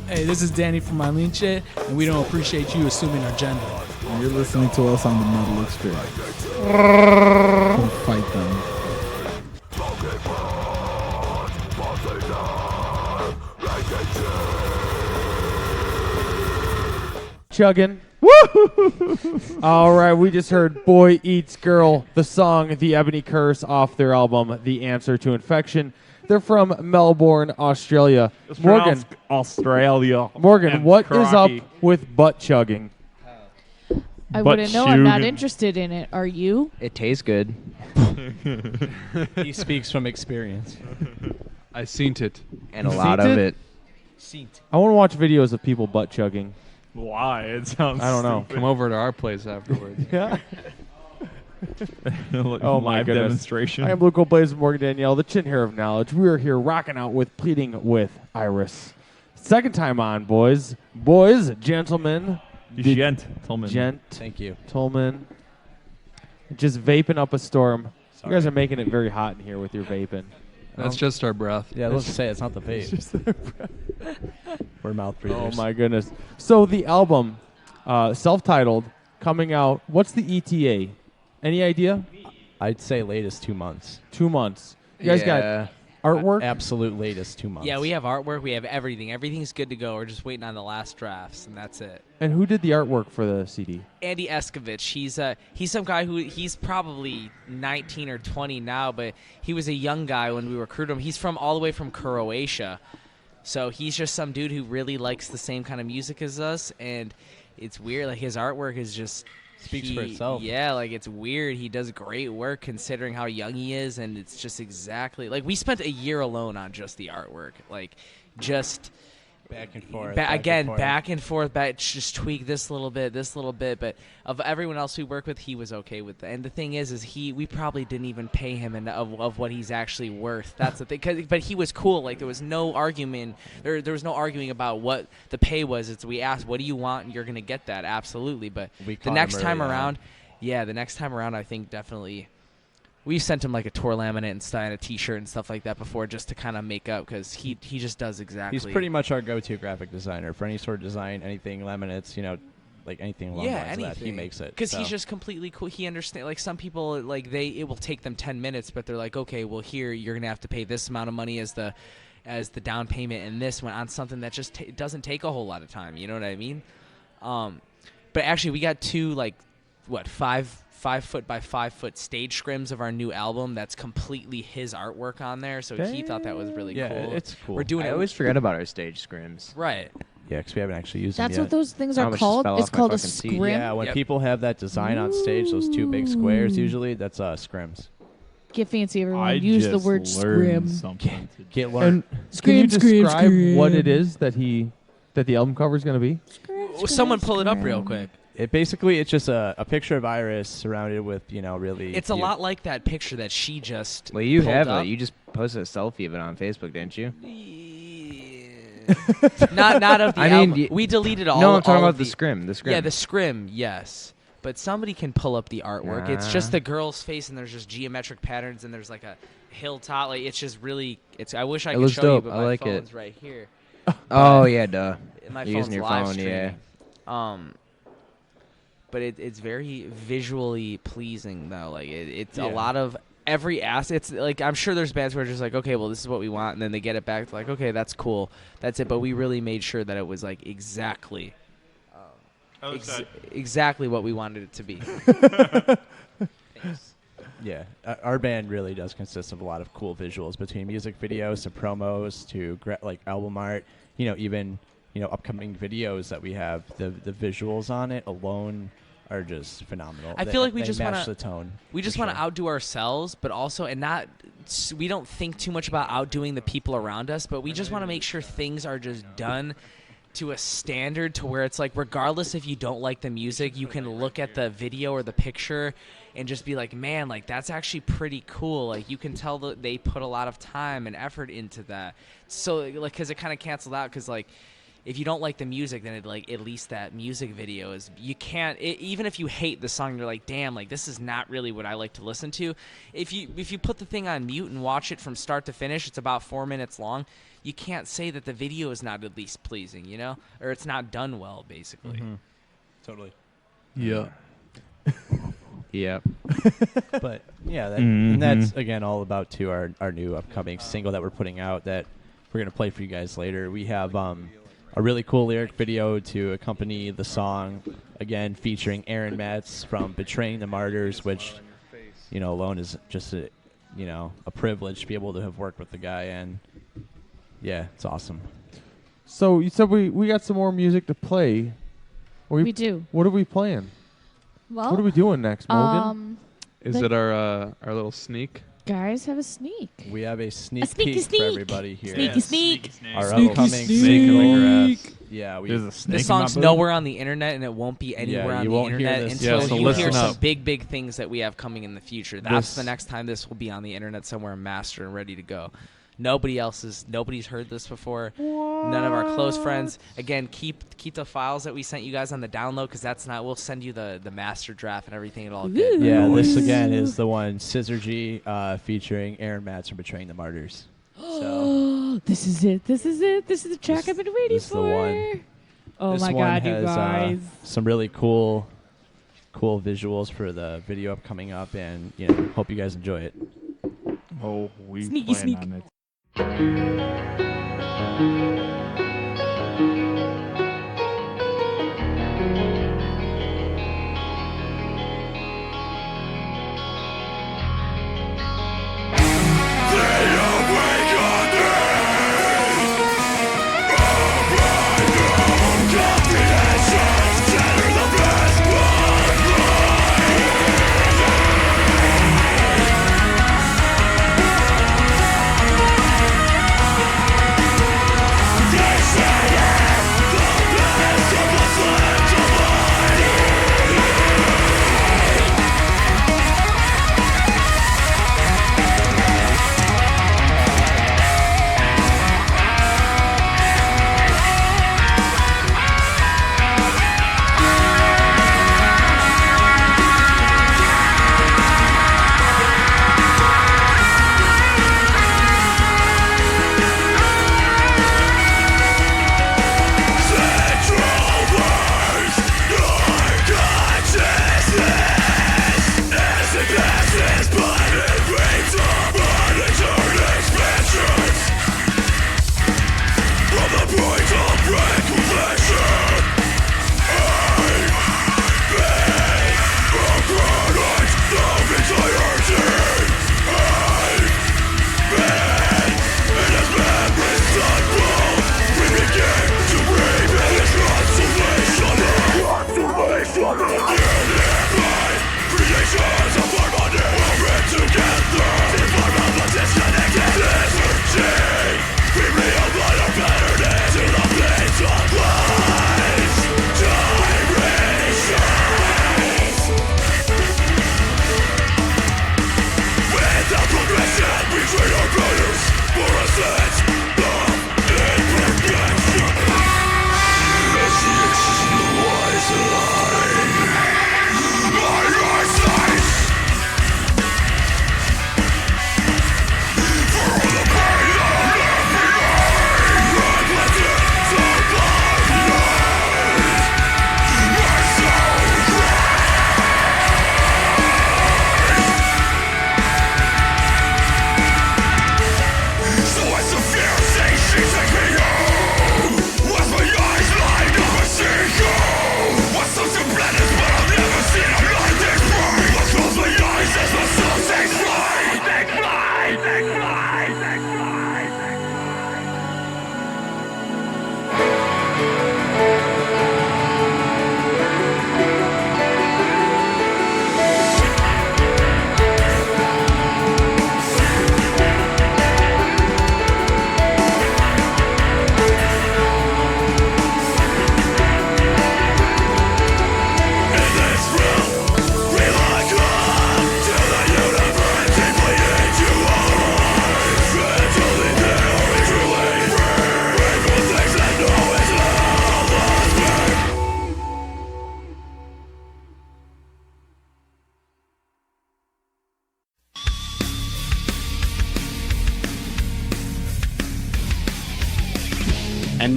Hey, this is Danny from Malinche, and we don't appreciate you assuming our gender. And you're listening to us on the Metal Experience. Don't fight them. Chugging. Woo! All right, we just heard Boy Eats Girl, the song The Ebony Curse off their album The Answer to Infection. They're from Melbourne, Australia. It's Morgan, pronounced Australia. Morgan, And what is up crocky. with butt chugging? I Butt wouldn't know. I'm not chugging. interested in it. Are you? It tastes good. He speaks from experience. I seen it. And a lot of it. I want to watch videos of people butt chugging. Why? It sounds I don't know. Come over to our place afterwards. Yeah. Like Oh my live goodness. demonstration. I am Luke O'Blaze with Morgan Danielle, the chin hair of knowledge. We are here rocking out with Pleading with Iris. Second time on, boys. Boys, gentlemen. Gentlemen. Thank you. Gentlemen. Just vaping up a storm. You guys are making it very hot in here with your vaping. That's just our breath. Yeah, let's say it's not the It's vape. just their breath. We're mouth Oh breathers. my goodness. So the album, self-titled, coming out. What's the ETA? Any idea? I'd say latest 2 months. 2 months. You guys got artwork? Absolute latest 2 months. Yeah, we have artwork. We have everything. Everything's good to go. We're just waiting on the last drafts, and that's it. And who did the artwork for the CD? Andy Eskovich. He's some guy he's probably 19 or 20 now, but he was a young guy when we recruited him. He's from all the way from Croatia, so he's just some dude who really likes the same kind of music as us. And it's weird, like his artwork is just Speaks for itself. Yeah, like it's weird. He does great work considering how young he is, and it's just exactly like we spent a year alone on just the artwork, like just. Back and forth. Back and forth. Just tweak this little bit. But of everyone else we work with, he was okay with it. And the thing is we probably didn't even pay him of what he's actually worth. That's the thing. But he was cool. Like there was no argument. There was no arguing about what the pay was. It's we asked, what do you want, and you're gonna get that absolutely. But the next time around, I think definitely. We sent him like a tour laminate and style, a T-shirt and stuff like that before, just to kind of make up because he just does exactly. He's pretty much our go-to graphic designer for any sort of design, anything laminates, like anything along the lines of that. He makes it because he's just completely cool. He understands. Like some people, like it will take them 10 minutes, but they're like, okay, well here you're gonna have to pay this amount of money as the down payment, and this one on something that just doesn't take a whole lot of time. You know what I mean? But actually, we got two 5 foot by 5 foot stage scrims of our new album. That's completely his artwork on there. So he thought that was really Yeah, cool. it's cool. We're doing I always forget about our stage scrims. Right. Yeah, because we haven't actually used That's them what yet. those things are called. It's called a scrim. Yeah, when people have that design on stage, those two big squares usually, that's scrims. Get fancy, everyone. Use the word scrim. Get learned. Can you describe what it is that the album cover is going to be? Someone pull it up real quick. It's just a picture of Iris surrounded with, really. It's a lot like that picture that she just. Well, you pulled have up. it. You just posted a selfie of it on Facebook, didn't you? not of the I album. mean, We deleted all. No, I'm talking all about of the scrim. The scrim. Yeah, the scrim. Yes, but somebody can pull up the artwork. It's just the girl's face, and there's just geometric patterns, and there's like a hilltop. Like it's just really. I wish I It could looks show dope. you, but I my like it. phone's right here. Oh yeah, duh. My You're phone's using your live phone, streaming. yeah. but it's very visually pleasing though. Like it's a Yeah. lot of every it's like I'm sure there's bands where it's just like, okay, well this is what we want, and then they get it back to like, okay, that's cool, that's it. But we really made sure that it was like exactly exactly what we wanted it to be. Yeah, our band really does consist of a lot of cool visuals, between music videos to promos to like album art. Even upcoming videos that we have. The visuals on it alone are just phenomenal. I feel like we they just match want the tone. We just want to outdo ourselves, but also we don't think too much about outdoing the people around us, but we just want to make sure things are just done to a standard to where it's like, regardless if you don't like the music, you can look at the video or the picture and just be like, man, like that's actually pretty cool. Like you can tell that they put a lot of time and effort into that. So like, because it kind of canceled out, because like if you don't like the music, then it like at least that music video is, you can't even if you hate the song, you're like, damn, like this is not really what I like to listen to. If you put the thing on mute and watch it from start to finish, it's about 4 minutes long. You can't say that the video is not at least pleasing, or it's not done well, basically. Mm-hmm. Totally. Yeah. Yep. But yeah, and that's again all about our new upcoming single that we're putting out that we're gonna play for you guys later. We have a really cool lyric video to accompany the song, again featuring Aaron Matz from Betraying the Martyrs, which alone is just a privilege to be able to have worked with the guy, and yeah, it's awesome. So you said we got some more music to play. We do. What are we playing? Well, what are we doing next, Morgan? Is it our little sneak? Guys have a sneak. We have a sneak sneaky peek sneak. for everybody here. Sneaky sneak. Our Sneaky upcoming sneak. snake in the grass. Yeah, we. there's a snake. The song's nowhere on the internet, and it won't be anywhere on you the won't hear internet this. until Yeah, so you hear listen some up. big things that we have coming in the future. That's This- the next time this will be on the internet somewhere, mastered and ready to go. Nobody's heard this before. None of our close friends. Again, keep the files that we sent you guys on the download, because that's not. We'll send you the master draft and everything. It'll all get. Yeah, this again is the one, Scissor G, featuring Aaron Matz from Betraying the Martyrs. So This is it. This is it. This is the track I've been waiting this is for. the one. Oh This my one God, you has, guys. some really cool visuals for the video coming up, and hope you guys enjoy it. Oh, we Sneaky plan sneak. on it. Comprehensions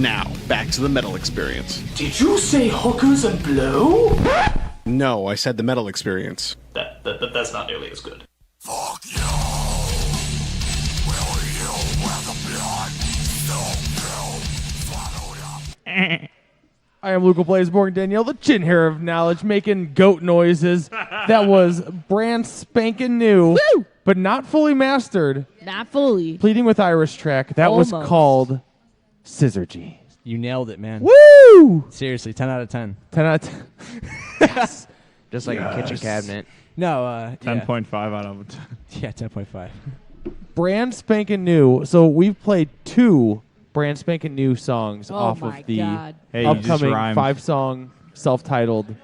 Now, back to the metal experience. Did you say hookers and blow? No, I said the metal experience. That's not nearly as good. I am Luca Blaze, Morgan Danielle, the chin hair of knowledge, making goat noises. That was brand spanking new, but not fully mastered. Not fully. Pleading with Iris track. That was Almost. called Scissorgy. You nailed it, man. Woo! Seriously, 10 out of 10. 10 out of 10. Yes. Just like a kitchen cabinet. No, 10.5 out of 10. Yeah, 10.5. Brand spanking new. So we've played 2 brand spanking new songs Oh off my of the God. Hey, you just upcoming rhymed. 5-song self-titled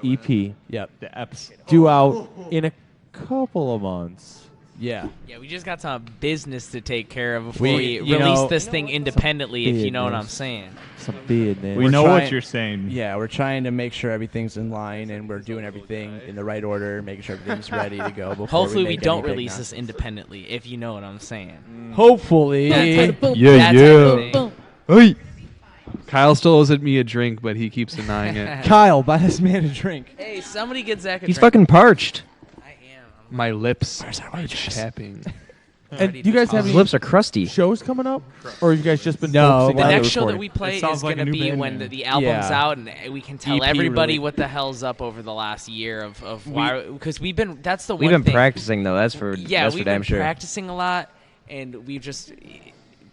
EP. Yep. The EPs. Due out in a couple of months. Yeah. Yeah, we just got some business to take care of before We- we you release know- this thing independently, if you know what I'm business. saying. Some business. We We're know what trying- you're saying. Yeah, we're trying to make sure everything's in line and we're doing everything in the right order, making sure everything's ready to go. Before Hopefully we make don't any big release announcements. this independently, if you know what I'm saying. Hopefully. That type of- Yeah, that type yeah. of thing. Hey. Kyle still owes me a drink, but he keeps denying it. Kyle, buy this man a drink. Hey, somebody get Zach a He's drink. fucking parched. My lips are chapping. And do you guys have His any lips are crusty. shows coming up? Or have you guys just been No, focusing The on next show that recording? we play It is sounds like going a to new be band when name. the album's Yeah. out, and we can tell EP everybody release. what the hell's up over the last year of why, because we've been, that's the We've one been thing. practicing though. That's for Yeah, we've damn been sure. practicing a lot, and we've just,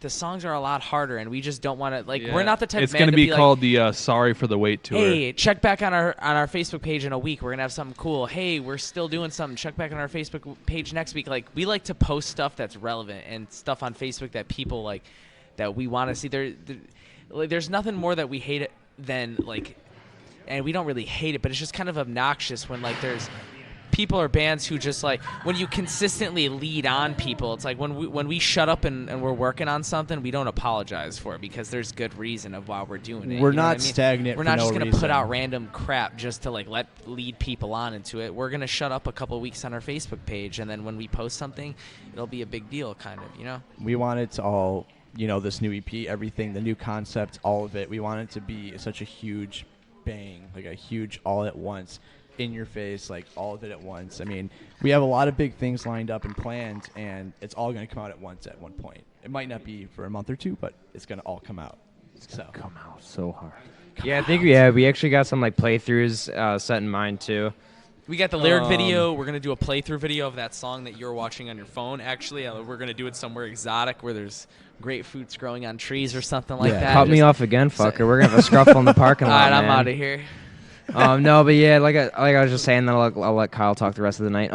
the songs are a lot harder, and we just don't want to, like, Yeah. we're not the type It's of band gonna to be be like, called the Sorry for the Wait tour. hey, check back on our Facebook page in a week. We're gonna have something cool. Hey, we're still doing something. Check back on our Facebook page next week. Like, we like to post stuff that's relevant and stuff on Facebook that people like, that we want to see. There's nothing more that we hate it than like, and we don't really hate it, but it's just kind of obnoxious when like there's people or bands who just like, when you consistently lead on people, it's like when we shut up and we're working on something, we don't apologize for it because there's good reason of why we're doing it. We're you know not what I mean? stagnant We're for not no just gonna reason. put out random crap just to like lead people on into it. We're gonna shut up a couple weeks on our Facebook page, and then when we post something, it'll be a big deal, kind of, you know. We want it to all, this new EP, everything, the new concept, all of it. We want it to be such a huge bang, like a huge all at once, in your face, like all of it at once. I mean, we have a lot of big things lined up and planned, and it's all going to come out at once at one point. It might not be for a month or two, but it's going to all come out. So Come out so hard. Yeah, I think we actually got some like playthroughs set in mind too. We got the lyric video. We're gonna do a playthrough video of that song that you're watching on your phone. Actually, we're gonna do it somewhere exotic where there's grapefruits growing on trees or something like that. Cut me off again, fucker. We're gonna have a scuffle in the parking lot. All right, I'm man. out of here. No, but yeah, like I was just saying, that I'll let Kyle talk the rest of the night.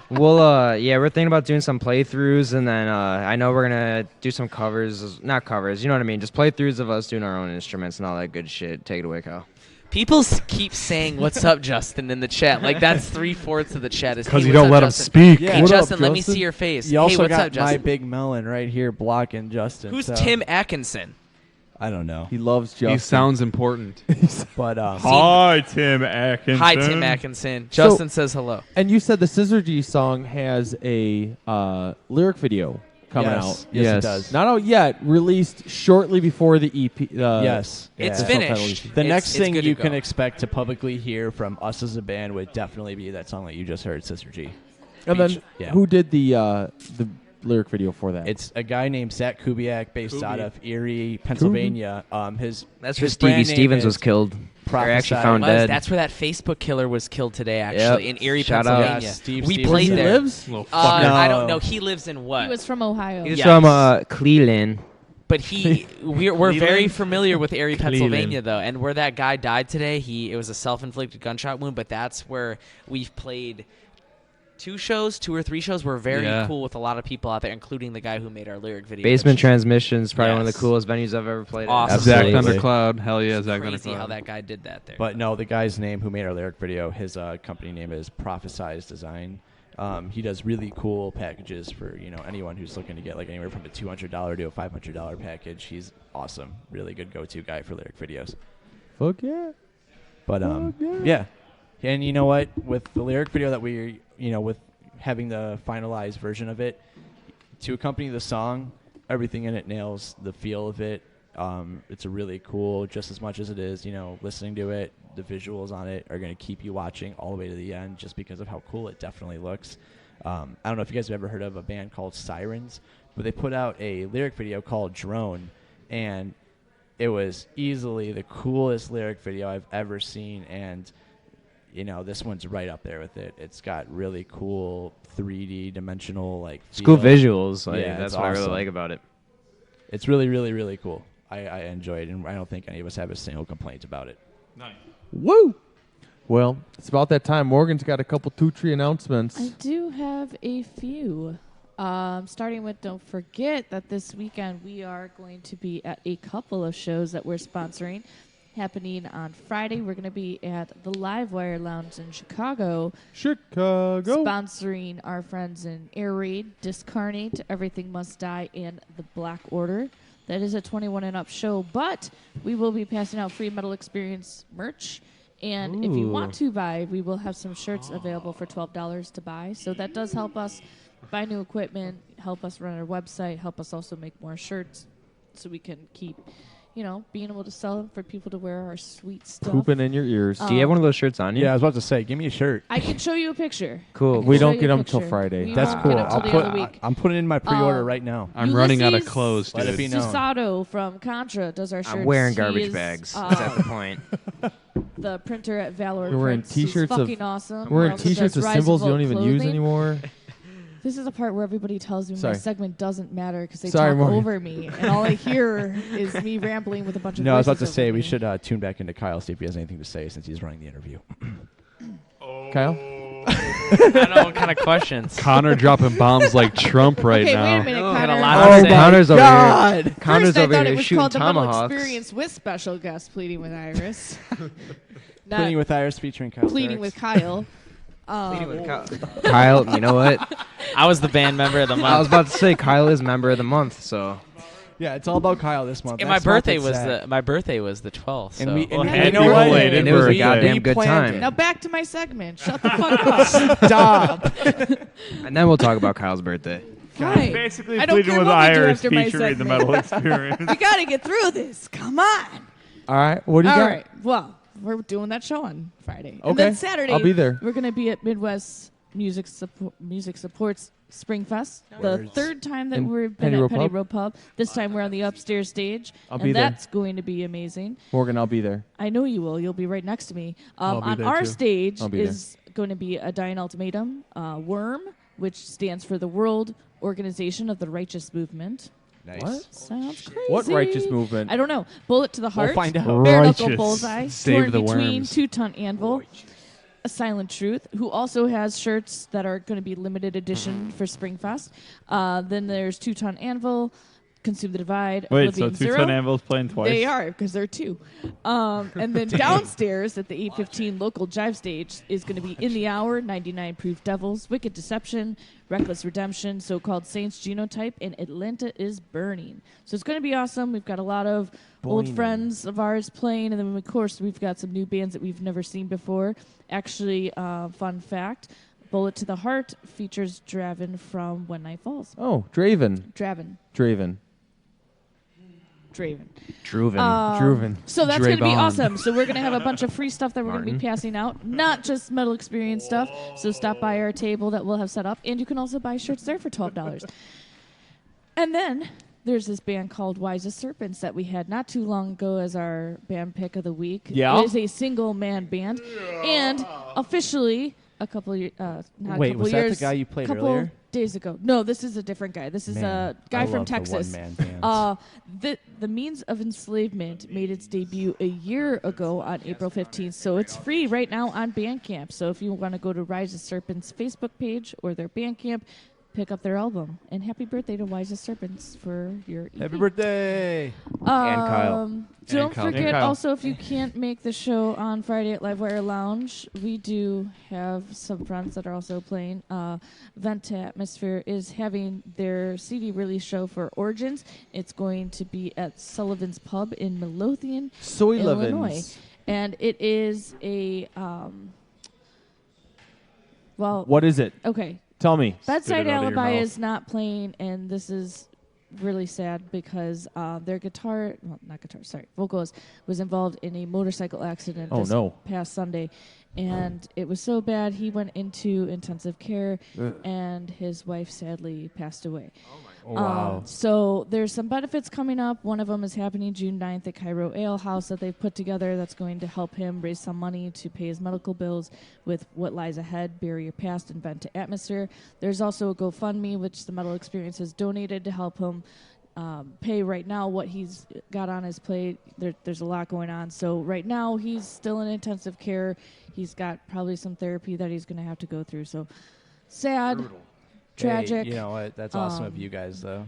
We're thinking about doing some playthroughs, and then I know we're gonna do some covers, not covers, you know what I mean, just playthroughs of us doing our own instruments and all that good shit. Take it away, Kyle. People keep saying "What's up, Justin?" in the chat. Like that's 3/4 of the chat is. 'Cause hey, you what's don't up, let 'em Justin? speak. Hey, What up, Justin, let me Justin? see your face. You hey, also what's got up, Justin? my big melon right here blocking Justin. Who's so- Tim Atkinson? I don't know. He loves Justin. He sounds important. But Hi, Tim Atkinson. Hi, Tim Atkinson. Justin says hello. And you said the Scissorgy song has a lyric video coming Yes. out. Yes, it does. Not out yet. Released shortly before the EP. Yes. It's Yeah. finished. The next thing good to you go. can expect to publicly hear from us as a band would definitely be that song that you just heard, Sister G. And then who did the lyric video for that? It's a guy named Zach Kubiak, based out of Erie, Pennsylvania. That's his where brand Stevie name Stevens was is killed. Or actually Prophesy. found dead. That's where that Facebook killer was killed today, actually, in Erie, Shout out. Pennsylvania. Yes, Steve we Stevens. played Where he there. lives? No. I don't know. He lives in what? He was from Ohio. He's Yes. from Cleveland. But we're very Cleveland? familiar with Erie, Pennsylvania, Cleveland. though, and where that guy died today. It was a self-inflicted gunshot wound, but that's where we've played 2 or 3 shows. We're very cool with a lot of people out there, including the guy who made our lyric video. Basement Transmissions, probably one of Yes. the coolest venues I've ever played Awesome. at. Zach Absolutely. Thundercloud. Hell yeah, Zach Crazy Thundercloud. how that guy did that there. But no, the guy's name who made our lyric video, his company name is Prophesize Design. He does really cool packages for anyone who's looking to get like anywhere from a $200 to a $500 package. He's awesome, really good go-to guy for lyric videos. Fuck yeah. But yeah, and you know what? With the lyric video that we with having the finalized version of it to accompany the song, everything in it nails the feel of it. It's a really cool, just as much as it is, listening to it, the visuals on it are going to keep you watching all the way to the end just because of how cool it definitely looks. I don't know if you guys have ever heard of a band called Sirens, but they put out a lyric video called Drone, and it was easily the coolest lyric video I've ever seen, and this one's right up there with it. It's got really cool 3D dimensional School feel. visuals. Yeah, That's it's what I really awesome. like about it. It's really, really, really cool. I enjoy it, and I don't think any of us have a single complaint about it. Nice. Woo! Well, it's about that time. Morgan's got a couple 2-3 announcements. I do have a few. Starting with, don't forget that this weekend we are going to be at a couple of shows that we're sponsoring. Happening on Friday, we're going to be at the Livewire Lounge in Chicago. Sponsoring our friends in Air Raid, Discarnate, Everything Must Die, and The Black Order. That is a 21 and up show, but we will be passing out free Metal Experience merch. And if you want to buy, we will have some shirts available for $12 to buy. So that does help us buy new equipment, help us run our website, help us also make more shirts so we can keep, being able to sell them for people to wear our sweet stuff. Pooping in your ears. Do you have one of those shirts on you? Yeah, I was about to say, give me a shirt. I can show you a picture. Cool. We don't get them till Friday. We That's won't cool. get 'em till the other week. I'm putting in my pre-order right now. I'm running out of Ulysses clothes, Let it dude. be known. Susato from Contra does our shirts. I'm wearing He garbage is, bags. That's the point. The printer at Valor We're wearing Prints. He's T-shirts of fucking awesome. We're wearing Also T-shirts does with Rise of symbols you Volt don't even use clothing. anymore. This is the part where everybody tells me Sorry. my segment doesn't matter because they Sorry, talk Morgan. over me, and all I hear is me rambling with a bunch of No, I was about to voices say over we me. should tune back into Kyle, see if he has anything to say since he's running the interview. Kyle? I don't know what kind of questions. Connor dropping bombs like Trump right Okay, now. wait a minute, Got a Connor. lot to say. Connor's over God. here. Connor's First, I over thought here it was shooting called the Metal tomahawks. Experience with special guest Pleading with Iris. Not Pleading with Iris featuring Kyle. Pleading Starks. with Kyle. Kyle, you know what? I was the band member of the month. I was about to say Kyle is member of the month, so Yeah, it's all about Kyle this month. And Next my month birthday it's was Zach. my birthday was the 12th. And so. we- and Well, we- happy you know what? belated And it was a birthday. goddamn We good planned time. it. Now back to my segment. Shut the fuck up. Stop. And then we'll talk about Kyle's birthday. Fine. Basically, I don't Pleading care with what we do Iris after my featuring the segment. Metal Experience. We gotta get through this. Come on. All right. What do you All got? right. Well, we're doing that show on Friday. And Okay. then Saturday, I'll be there. We're going to be at Midwest Music Supports Spring Fest. The Words. third time that In we've been Penny at Row Penny Pub? Row Pub. This time we're on the upstairs stage. I'll and be there. that's going to be amazing. Morgan, I'll be there. I know you will. You'll be right next to me. I'll be On there our too. stage I'll be is going to be a Dying Ultimatum, WORM, which stands for the World Organization of the Righteous Movement. Nice. What? Sounds crazy. What righteous movement? I don't know. Bullet to the heart. find out. Bare knuckle Righteous. bullseye. Save Torn the between worms. 2-ton anvil. A Silent Truth, who also has shirts that are going to be limited edition for Springfest. Then there's 2-ton anvil, Consume the Divide. Wait, so Oblivion Zero. 2-ton anvil's playing twice? They are, because they're two. And then downstairs at the 815 local jive stage is going to be In the Hour, 99 Proof Devils, Wicked Deception, Reckless Redemption, So-Called Saints Genotype, and Atlanta is Burning. So it's going to be awesome. We've got a lot of old friends of ours playing, and then, of course, we've got some new bands that we've never seen before. Actually, fun fact, Bullet to the Heart features Draven from When Night Falls. Oh, Draven. Draven. Draven. Druven. So that's going to be Draven. awesome. So we're going to have a bunch of free stuff that we're going to be passing out, not just Metal Experience stuff. So stop by our table that we'll have set up, and you can also buy shirts there for $12. And then there's this band called Wise as Serpents that we had not too long ago as our band pick of the week. Yeah? It is a single man band, and officially a couple years, not a Wait, couple was that the years, guy you played couple earlier? days ago. No, this is a different guy. This is Man, a guy I from love the Texas. one-man bands. The Means of Enslavement made its debut a year ago on April 15th, so it's free right now on Bandcamp. So if you want to go to Rise of Serpents Facebook page or their Bandcamp, pick up their album. And happy birthday to Wise of Serpents for your EP. Happy birthday. Kyle. Don't Kyle. forget And Kyle. also, if you can't make the show on Friday at Livewire Lounge, we do have some friends that are also playing. Vent Atmosphere is having their CD release show for Origins. It's going to be at Sullivan's Pub in Midlothian, Illinois. Soylevins. And it is a, well, What is it? okay. Tell me. Bedside it out of your Alibi mouth. is not playing, and this is really sad this vocalist was involved in a motorcycle accident Oh, this no. past Sunday, and it was so bad he went into intensive care, Ugh. and his wife sadly passed away. Oh, wow. So there's some benefits coming up. One of them is happening June 9th at Cairo Ale House that they've put together that's going to help him raise some money to pay his medical bills with What Lies Ahead, Bury Your Past, and Vent to Atmosphere. There's also a GoFundMe, which the Metal Experience has donated to help him pay right now what he's got on his plate. There's a lot going on. So right now he's still in intensive care. He's got probably some therapy that he's going to have to go through. So sad. Tragic. Hey, you know what? That's awesome of you guys, though.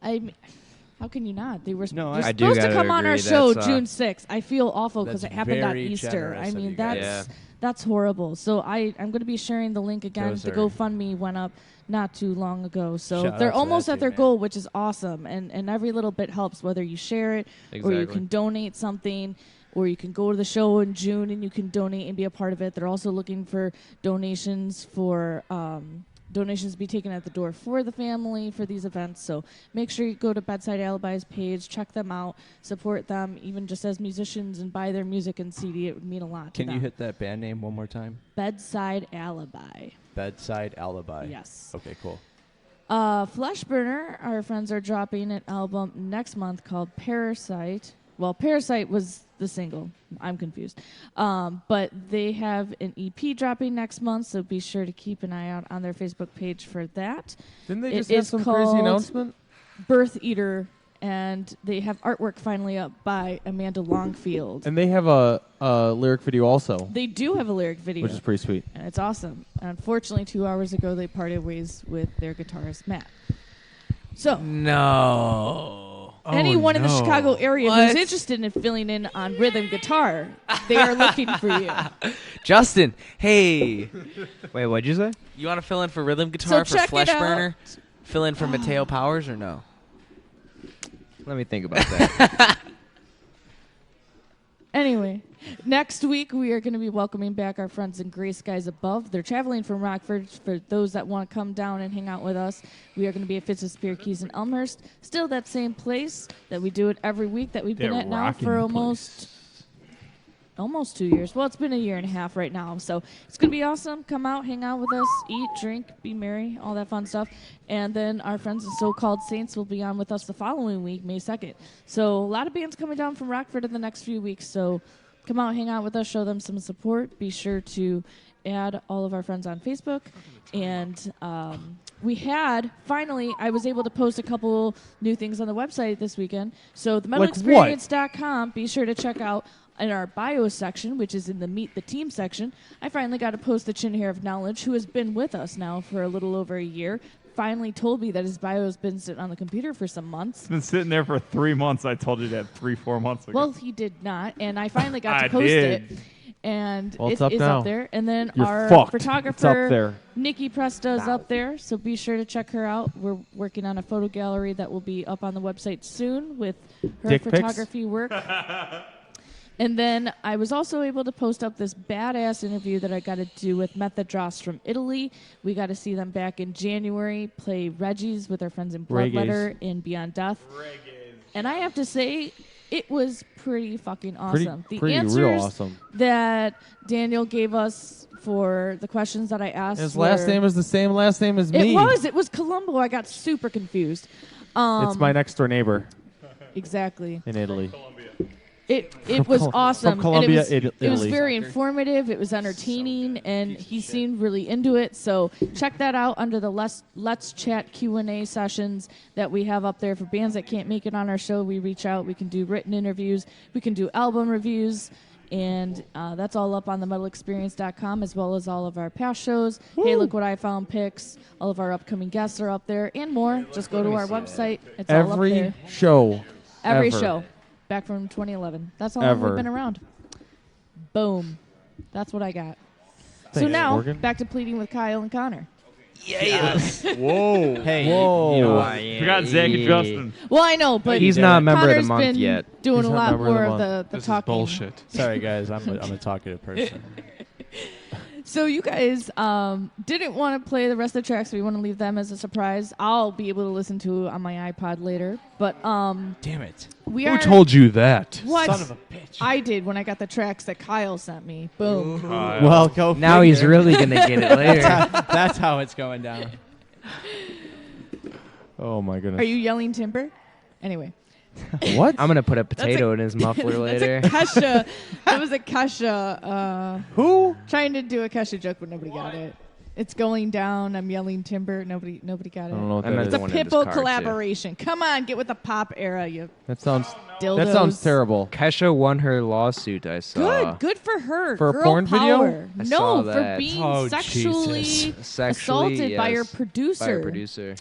How can you not? They were No, you're I do supposed to gotta come on our agree. show That's, June 6th. I feel awful because that's it happened on very Easter. generous I of mean, you guys. that's horrible. So I'm going to be sharing the link again. Those The are- GoFundMe went up not too long ago. So Shout they're out to almost that at their too, man. goal, which is awesome. And every little bit helps, whether you share it or you Exactly. can donate something. Or you can go to the show in June and you can donate and be a part of it. They're also looking for donations to be taken at the door for the family for these events. So make sure you go to Bedside Alibi's page, check them out, support them, even just as musicians, and buy their music and CD. It would mean a lot to Can them. you hit that band name one more time? Bedside Alibi. Bedside Alibi. Yes. Okay, cool. Fleshburner, our friends are dropping an album next month called Parasite. Well, Parasite was the single. I'm confused. But they have an EP dropping next month, so be sure to keep an eye out on their Facebook page for that. Didn't they It just have is some crazy called announcement? Birth Eater, and they have artwork finally up by Amanda Longfield. And they have a lyric video also, They do have a lyric video. which is pretty sweet. And it's awesome. And unfortunately, 2 hours ago, they parted ways with their guitarist, Matt. So, No. anyone in the no. Chicago area What? who's interested in filling in on rhythm guitar, they are looking for you. Justin, hey. Wait, what'd you say? You want to fill in for rhythm guitar for check it Fleshburner? Fill in for Mateo Powers or no? Let me think about that. Anyway, next week we are going to be welcoming back our friends in Gray Skies Above. They're traveling from Rockford. For those that want to come down and hang out with us, we are going to be at Fitz of Spear Keys in Elmhurst. Still that same place that we do it every week that we've been That at now rockin' for almost 2 years. Well, it's been a year and a half right now. So it's going to be awesome. Come out, hang out with us, eat, drink, be merry, all that fun stuff. And then our friends the So-Called Saints will be on with us the following week, May 2nd. So a lot of bands coming down from Rockford in the next few weeks. So come out, hang out with us, show them some support. Be sure to add all of our friends on Facebook. And I was able to post a couple new things on the website this weekend. So the metalexperience.com, be sure to check out in our bio section, which is in the Meet the Team section. I finally got to post the Chin Hair of Knowledge, who has been with us now for a little over a year. Finally told me that his bio has been sitting on the computer for some months. It's been sitting there for 3 months. I told you that 3-4 months ago. Well, he did not, and I finally got to I post did. it. And Well, it it's up is now. up there. And then You're our fucked. photographer, It's up there. Nikki Presta, is up there, so be sure to check her out. We're working on a photo gallery that will be up on the website soon with her Dick pics? photography work. And then I was also able to post up this badass interview that I got to do with Methodros from Italy. We got to see them back in January, play Reggie's with our friends in Bloodletter in Beyond Death. And I have to say, it was pretty fucking awesome. The pretty answers real awesome. that Daniel gave us for the questions that I asked. His last name is the same last name as me. It was Colombo. I got super confused. It's my next door neighbor Exactly. in Italy. It was awesome. From Columbia, and it was Italy. very informative. It was entertaining, and he seemed really into it. So check that out under the Let's Chat Q&A sessions that we have up there for bands that can't make it on our show. We reach out. We can do written interviews. We can do album reviews. And that's all up on the metalexperience.com, as well as all of our past shows. Hey, look what I found pics. All of our upcoming guests are up there and more. Just go to our website. It's all up Every there. show. Every ever. show. Back from 2011. That's how long Ever. we've been around. Boom. That's what I got. So Thanks, now, Morgan. back to Pleading with Kyle and Connor. Yes. Whoa. Hey, Whoa. you know, Forgot Zach and Justin. Well, I know, but He's not a member of the Connor's month been yet. doing He's a not a lot member of the more of month. the This talking. is bullshit. Sorry, guys. I'm a talkative person. So you guys didn't want to play the rest of the tracks, so we want to leave them as a surprise. I'll be able to listen to it on my iPod later. But damn it. Who told you that? What? Son of a bitch. I did when I got the tracks that Kyle sent me. Boom. Well, go Now he's figure. really gonna get it later. That's how it's going down. Oh my goodness. Are you yelling timber? Anyway. What? I'm gonna put a potato in his muffler later. That's a Kesha. That was a Kesha. Who? Trying to do a Kesha joke, but nobody got it. It's going down. I'm yelling timber. Nobody got it. I don't know what I that meant is. the It's a one in his Pitbull car, too. collaboration. Come on, get with the pop era, you That sounds dildos. that sounds terrible. Kesha won her lawsuit. I saw. Good for her. For a Girl porn video? power. I No, saw for that. being Oh, sexually Jesus. Sexually, assaulted by her yes, producer. By her producer.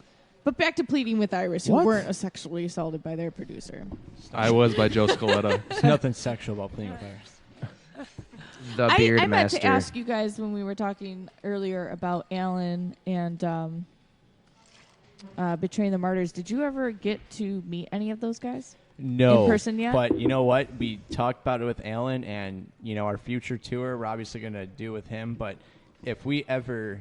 But back to Pleading with Iris, who What? weren't sexually assaulted by their producer. I was by Joe Scaletta. There's nothing sexual about playing with Iris. The beard I meant master. to ask you guys when we were talking earlier about Alan and Betraying the Martyrs. Did you ever get to meet any of those guys? No. In person yet? But you know what? We talked about it with Alan, and, our future tour, we're obviously going to do with him. But if we ever,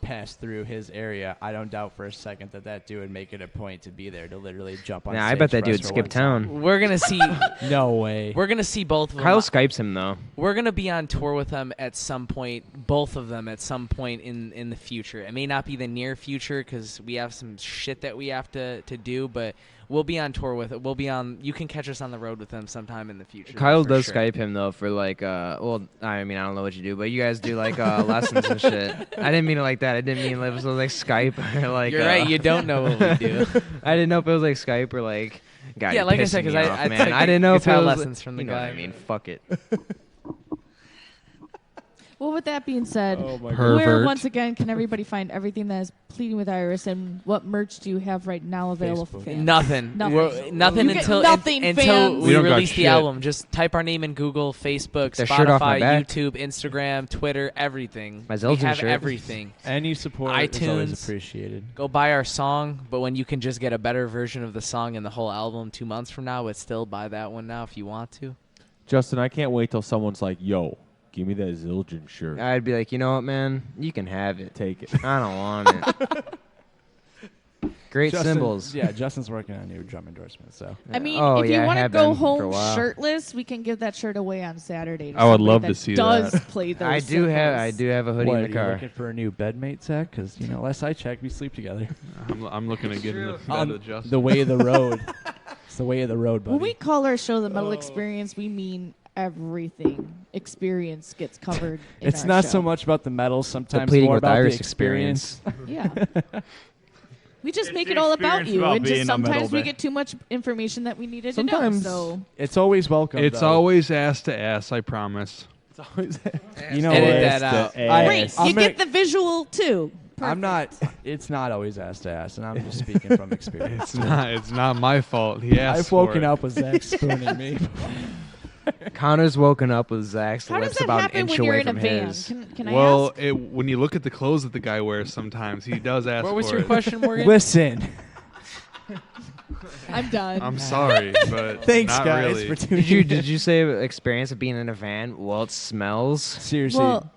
pass through his area, I don't doubt for a second that dude would make it a point to be there to literally jump on Nah, stage I bet that for us dude for skip one song. town. We're gonna see. No way. We're gonna see both of them. Kyle Skypes him though. We're gonna be on tour with them at some point. Both of them at some point in the future. It may not be the near future because we have some shit that we have to do, but we'll be on tour with it. We'll be on. You can catch us on the road with them sometime in the future. Kyle for does sure. Skype him though for like well, I mean I don't know what you do, but you guys do like lessons and shit. I didn't mean it like that. I didn't mean it was like Skype or like. You're right. You don't know what we do. I didn't know if it was like Skype or like. God, Yeah, you're like I said, pissing 'cause me I- off, I man. took I didn't know if it guitar was lessons from the you know what guy. I mean, fuck it. Well, with that being said, Oh my where Pervert. once again can everybody find everything that is Pleading with Iris, and what merch do you have right now available for Facebook. fans? Nothing. Nothing. Nothing You get until nothing, until fans. we We don't got release the shit. album. Just type our name in Google, Facebook, That shirt off my Spotify, back. YouTube, Instagram, Twitter, everything. My We Zildjian have shirt. everything. Any support is always iTunes. appreciated. Go buy our song, but when you can just get a better version of the song and the whole album 2 months from now, but still buy that one now if you want to. Justin, I can't wait till someone's like, "Yo, give me that Zildjian shirt." I'd be like, you know what, man, you can have it. Take it. I don't want it. Great Justin- symbols. Yeah, Justin's working on a new drum endorsement, so. I mean, Oh, if yeah, you I want to have go been for a home while. shirtless, we can give that shirt away on Saturday. I would somebody love to that see does that. play those I do symbols. have a hoodie What, in are the you car. looking for a new bedmate, Zach? Because, last I checked, we sleep together. I'm looking to get in the bed On with Justin. the way of the road. It's the way of the road, buddy. When we call our show the Metal Experience, we mean everything. Experience gets covered. In It's our not show. so much about the metal, sometimes Pleading more with about Iris the experience. Yeah. We just It's make the it all about experience you, about and being just a metal sometimes we band. get too much information that we needed to know. Sometimes- So It's always welcome. It's though. always ass to ass, I promise. It's always You know Edit what? that out. great, I'm you gonna- get the visual too. I'm not. It's not always ass to ass, and I'm just speaking from experience. It's not my fault. He asked I've woken for it. up with Zach spooning me. Connor's woken up with Zach's How does lips that about an happen inch when you're away in a from van? his. Can I Well, ask? when you look at the clothes that the guy wears, sometimes he does ask What was for your it. question, Morgan? Listen, I'm done. I'm sorry, but thanks not guys really. for tuning Did you say experience of being in a van? Well, it smells. Seriously, Well,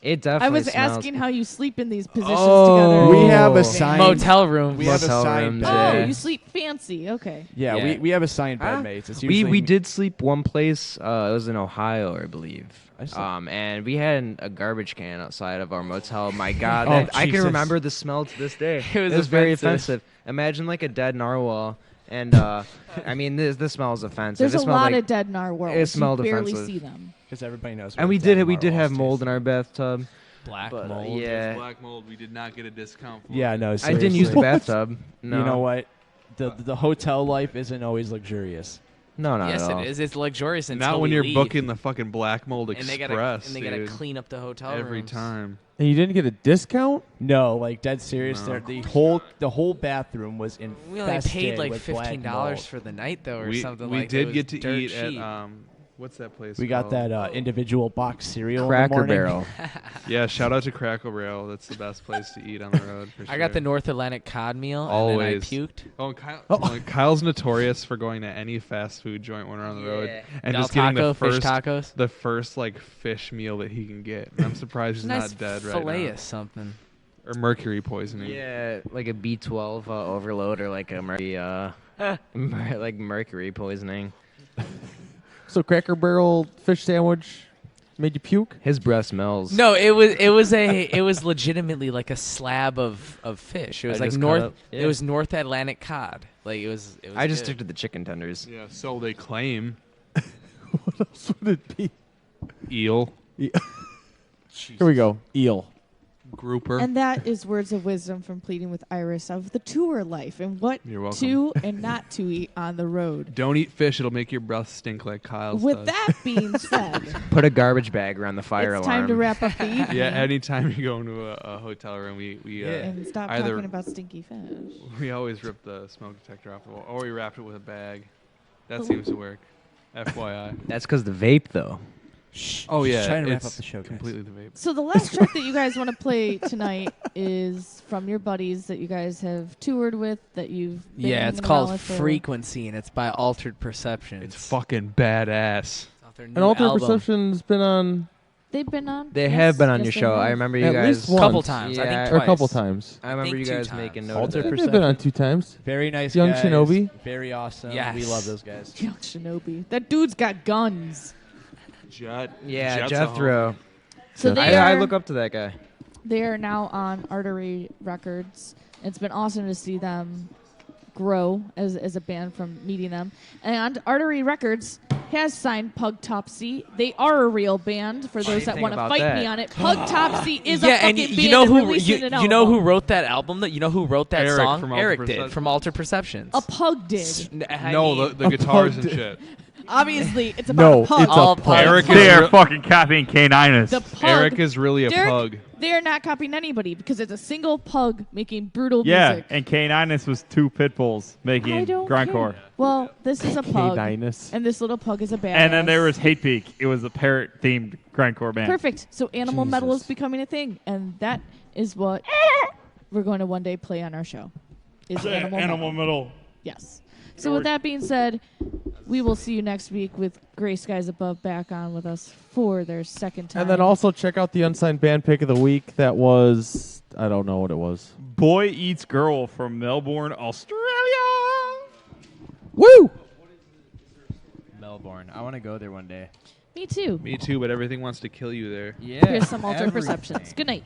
It I definitely was smells. asking how you sleep in these positions Oh. together. we have Oh. a signed Motel room. We have a Motel signed rooms, bed. Oh, yeah. you sleep fancy. Okay. Yeah, Yeah. we have assigned Huh? bedmates. It's We usually did sleep one place. It was in Ohio, I believe. I saw- And we had a garbage can outside of our motel. My God, Oh, I can Jesus. remember the smell to this day. It was very offensive. offensive. Imagine like a dead narwhal, and I mean this smells offensive. There's It a smelled lot like, of dead narwhals. it smelled you barely offensive. see them. because everybody knows. And what we dead did have narwhals mold taste in our bathtub. Black But, mold. yeah. Black mold. We did not get a discount for Yeah, it. no. I didn't use the seriously. bathtub. No. You know what? The hotel life isn't always luxurious. No, not Yes, at all. it is. It's luxurious until Not when we you're leave. booking the fucking Black Mold and they Express, gotta dude. clean up the hotel Every rooms. time. And you didn't get a discount? No, like dead serious. No. The whole bathroom was infested We only paid like with black $15 mold. for the night though, or We something we like that. did It get was to dirt eat cheap. at What's that place? We got called? that individual box cereal. in the Cracker morning. Barrel. Yeah, shout out to Cracker Barrel. That's the best place to eat on the road. For sure. I got the North Atlantic cod meal. Always. And then I puked. Oh, Kyle's notorious for going to any fast food joint when we're on the road and Del just getting Taco, the first fish tacos. the first like fish meal that he can get. And I'm surprised he's Nice not dead right fillet now. or something. Or mercury poisoning. Yeah, like a B12 overload or like a like mercury poisoning. So Cracker Barrel fish sandwich made you puke? His breath smells. No, it was legitimately like a slab of fish. It was I like just North. cut up- It was North Atlantic cod. Like it was. I just good. stick to the chicken tenders. Yeah, so they claim. What else would it be? Eel. Here we go. Eel. Grouper. And that is words of wisdom from Pleading with Iris of the tour life and what You're welcome. to and not to eat on the road. Don't eat fish. It'll make your breath stink like Kyle's With does. that being said, Put a garbage bag around the fire it's alarm. time to wrap up the evening. Yeah, anytime you go into a hotel room, we and stop either talking about stinky fish. we always rip the smoke detector off, or we wrap it with a bag. That seems to work. FYI. That's because the vape, though. Oh yeah, Just trying to wrap it's up the show, guys. completely the vape. So the last track that you guys want to play tonight is from your buddies that you guys have toured with, that you've been Yeah, it's hanging called around with for- Frequency, and it's by Altered Perceptions. It's fucking badass. And Altered Perception's been on. They've been on. They Yes, have been on yes, your they show. have. I remember you At guys. least once. Couple times, I think Yeah, Or a couple twice. times. I remember think you 2 guys times. making note Altered of that. They've been on 2 times. Very nice Young guys. Shinobi. Very awesome. Yes. We love those guys. Young Shinobi. That dude's got guns. Jet. Yeah, Jet's a Jethro. So they I are, look up to that guy. they are now on Artery Records. It's been awesome to see them grow as a band from meeting them. And Artery Records has signed Pug Topsy. They are a real band for those that think want to about fight that? me on it. Pug Topsy is yeah, a fucking and band you know and who releasing an you know album. who wrote that album? That you know who wrote that Eric song? from Altered Eric did Perceptions. from Altered Perceptions. A pug did. No, the guitars and shit. Obviously, it's No, about a pug. it's a All pug. Eric They is are re- fucking copying K9us. The pug. Eric is really a Derek, pug. They are not copying anybody because it's a single pug making brutal Yeah, music. and K9us was 2 pit bulls I making don't grindcore. care. Well, this is a pug, K9us. and this little pug is a badass. And then there was Hate Peak. It was a parrot themed grindcore band. Perfect. So animal metal is Jesus. becoming a thing, and that is what we're going to one day play on our show. Is animal metal. metal. Yes. So with that being said, we will see you next week with Gray Skies Above back on with us for their second time. And then also check out the unsigned band pick of the week. That was, I don't know what it was. Boy Eats Girl from Melbourne, Australia. Woo! Melbourne. I want to go there one day. Me too. Me too, but everything wants to kill you there. Yeah. Here's some altered everything. perceptions. Good night.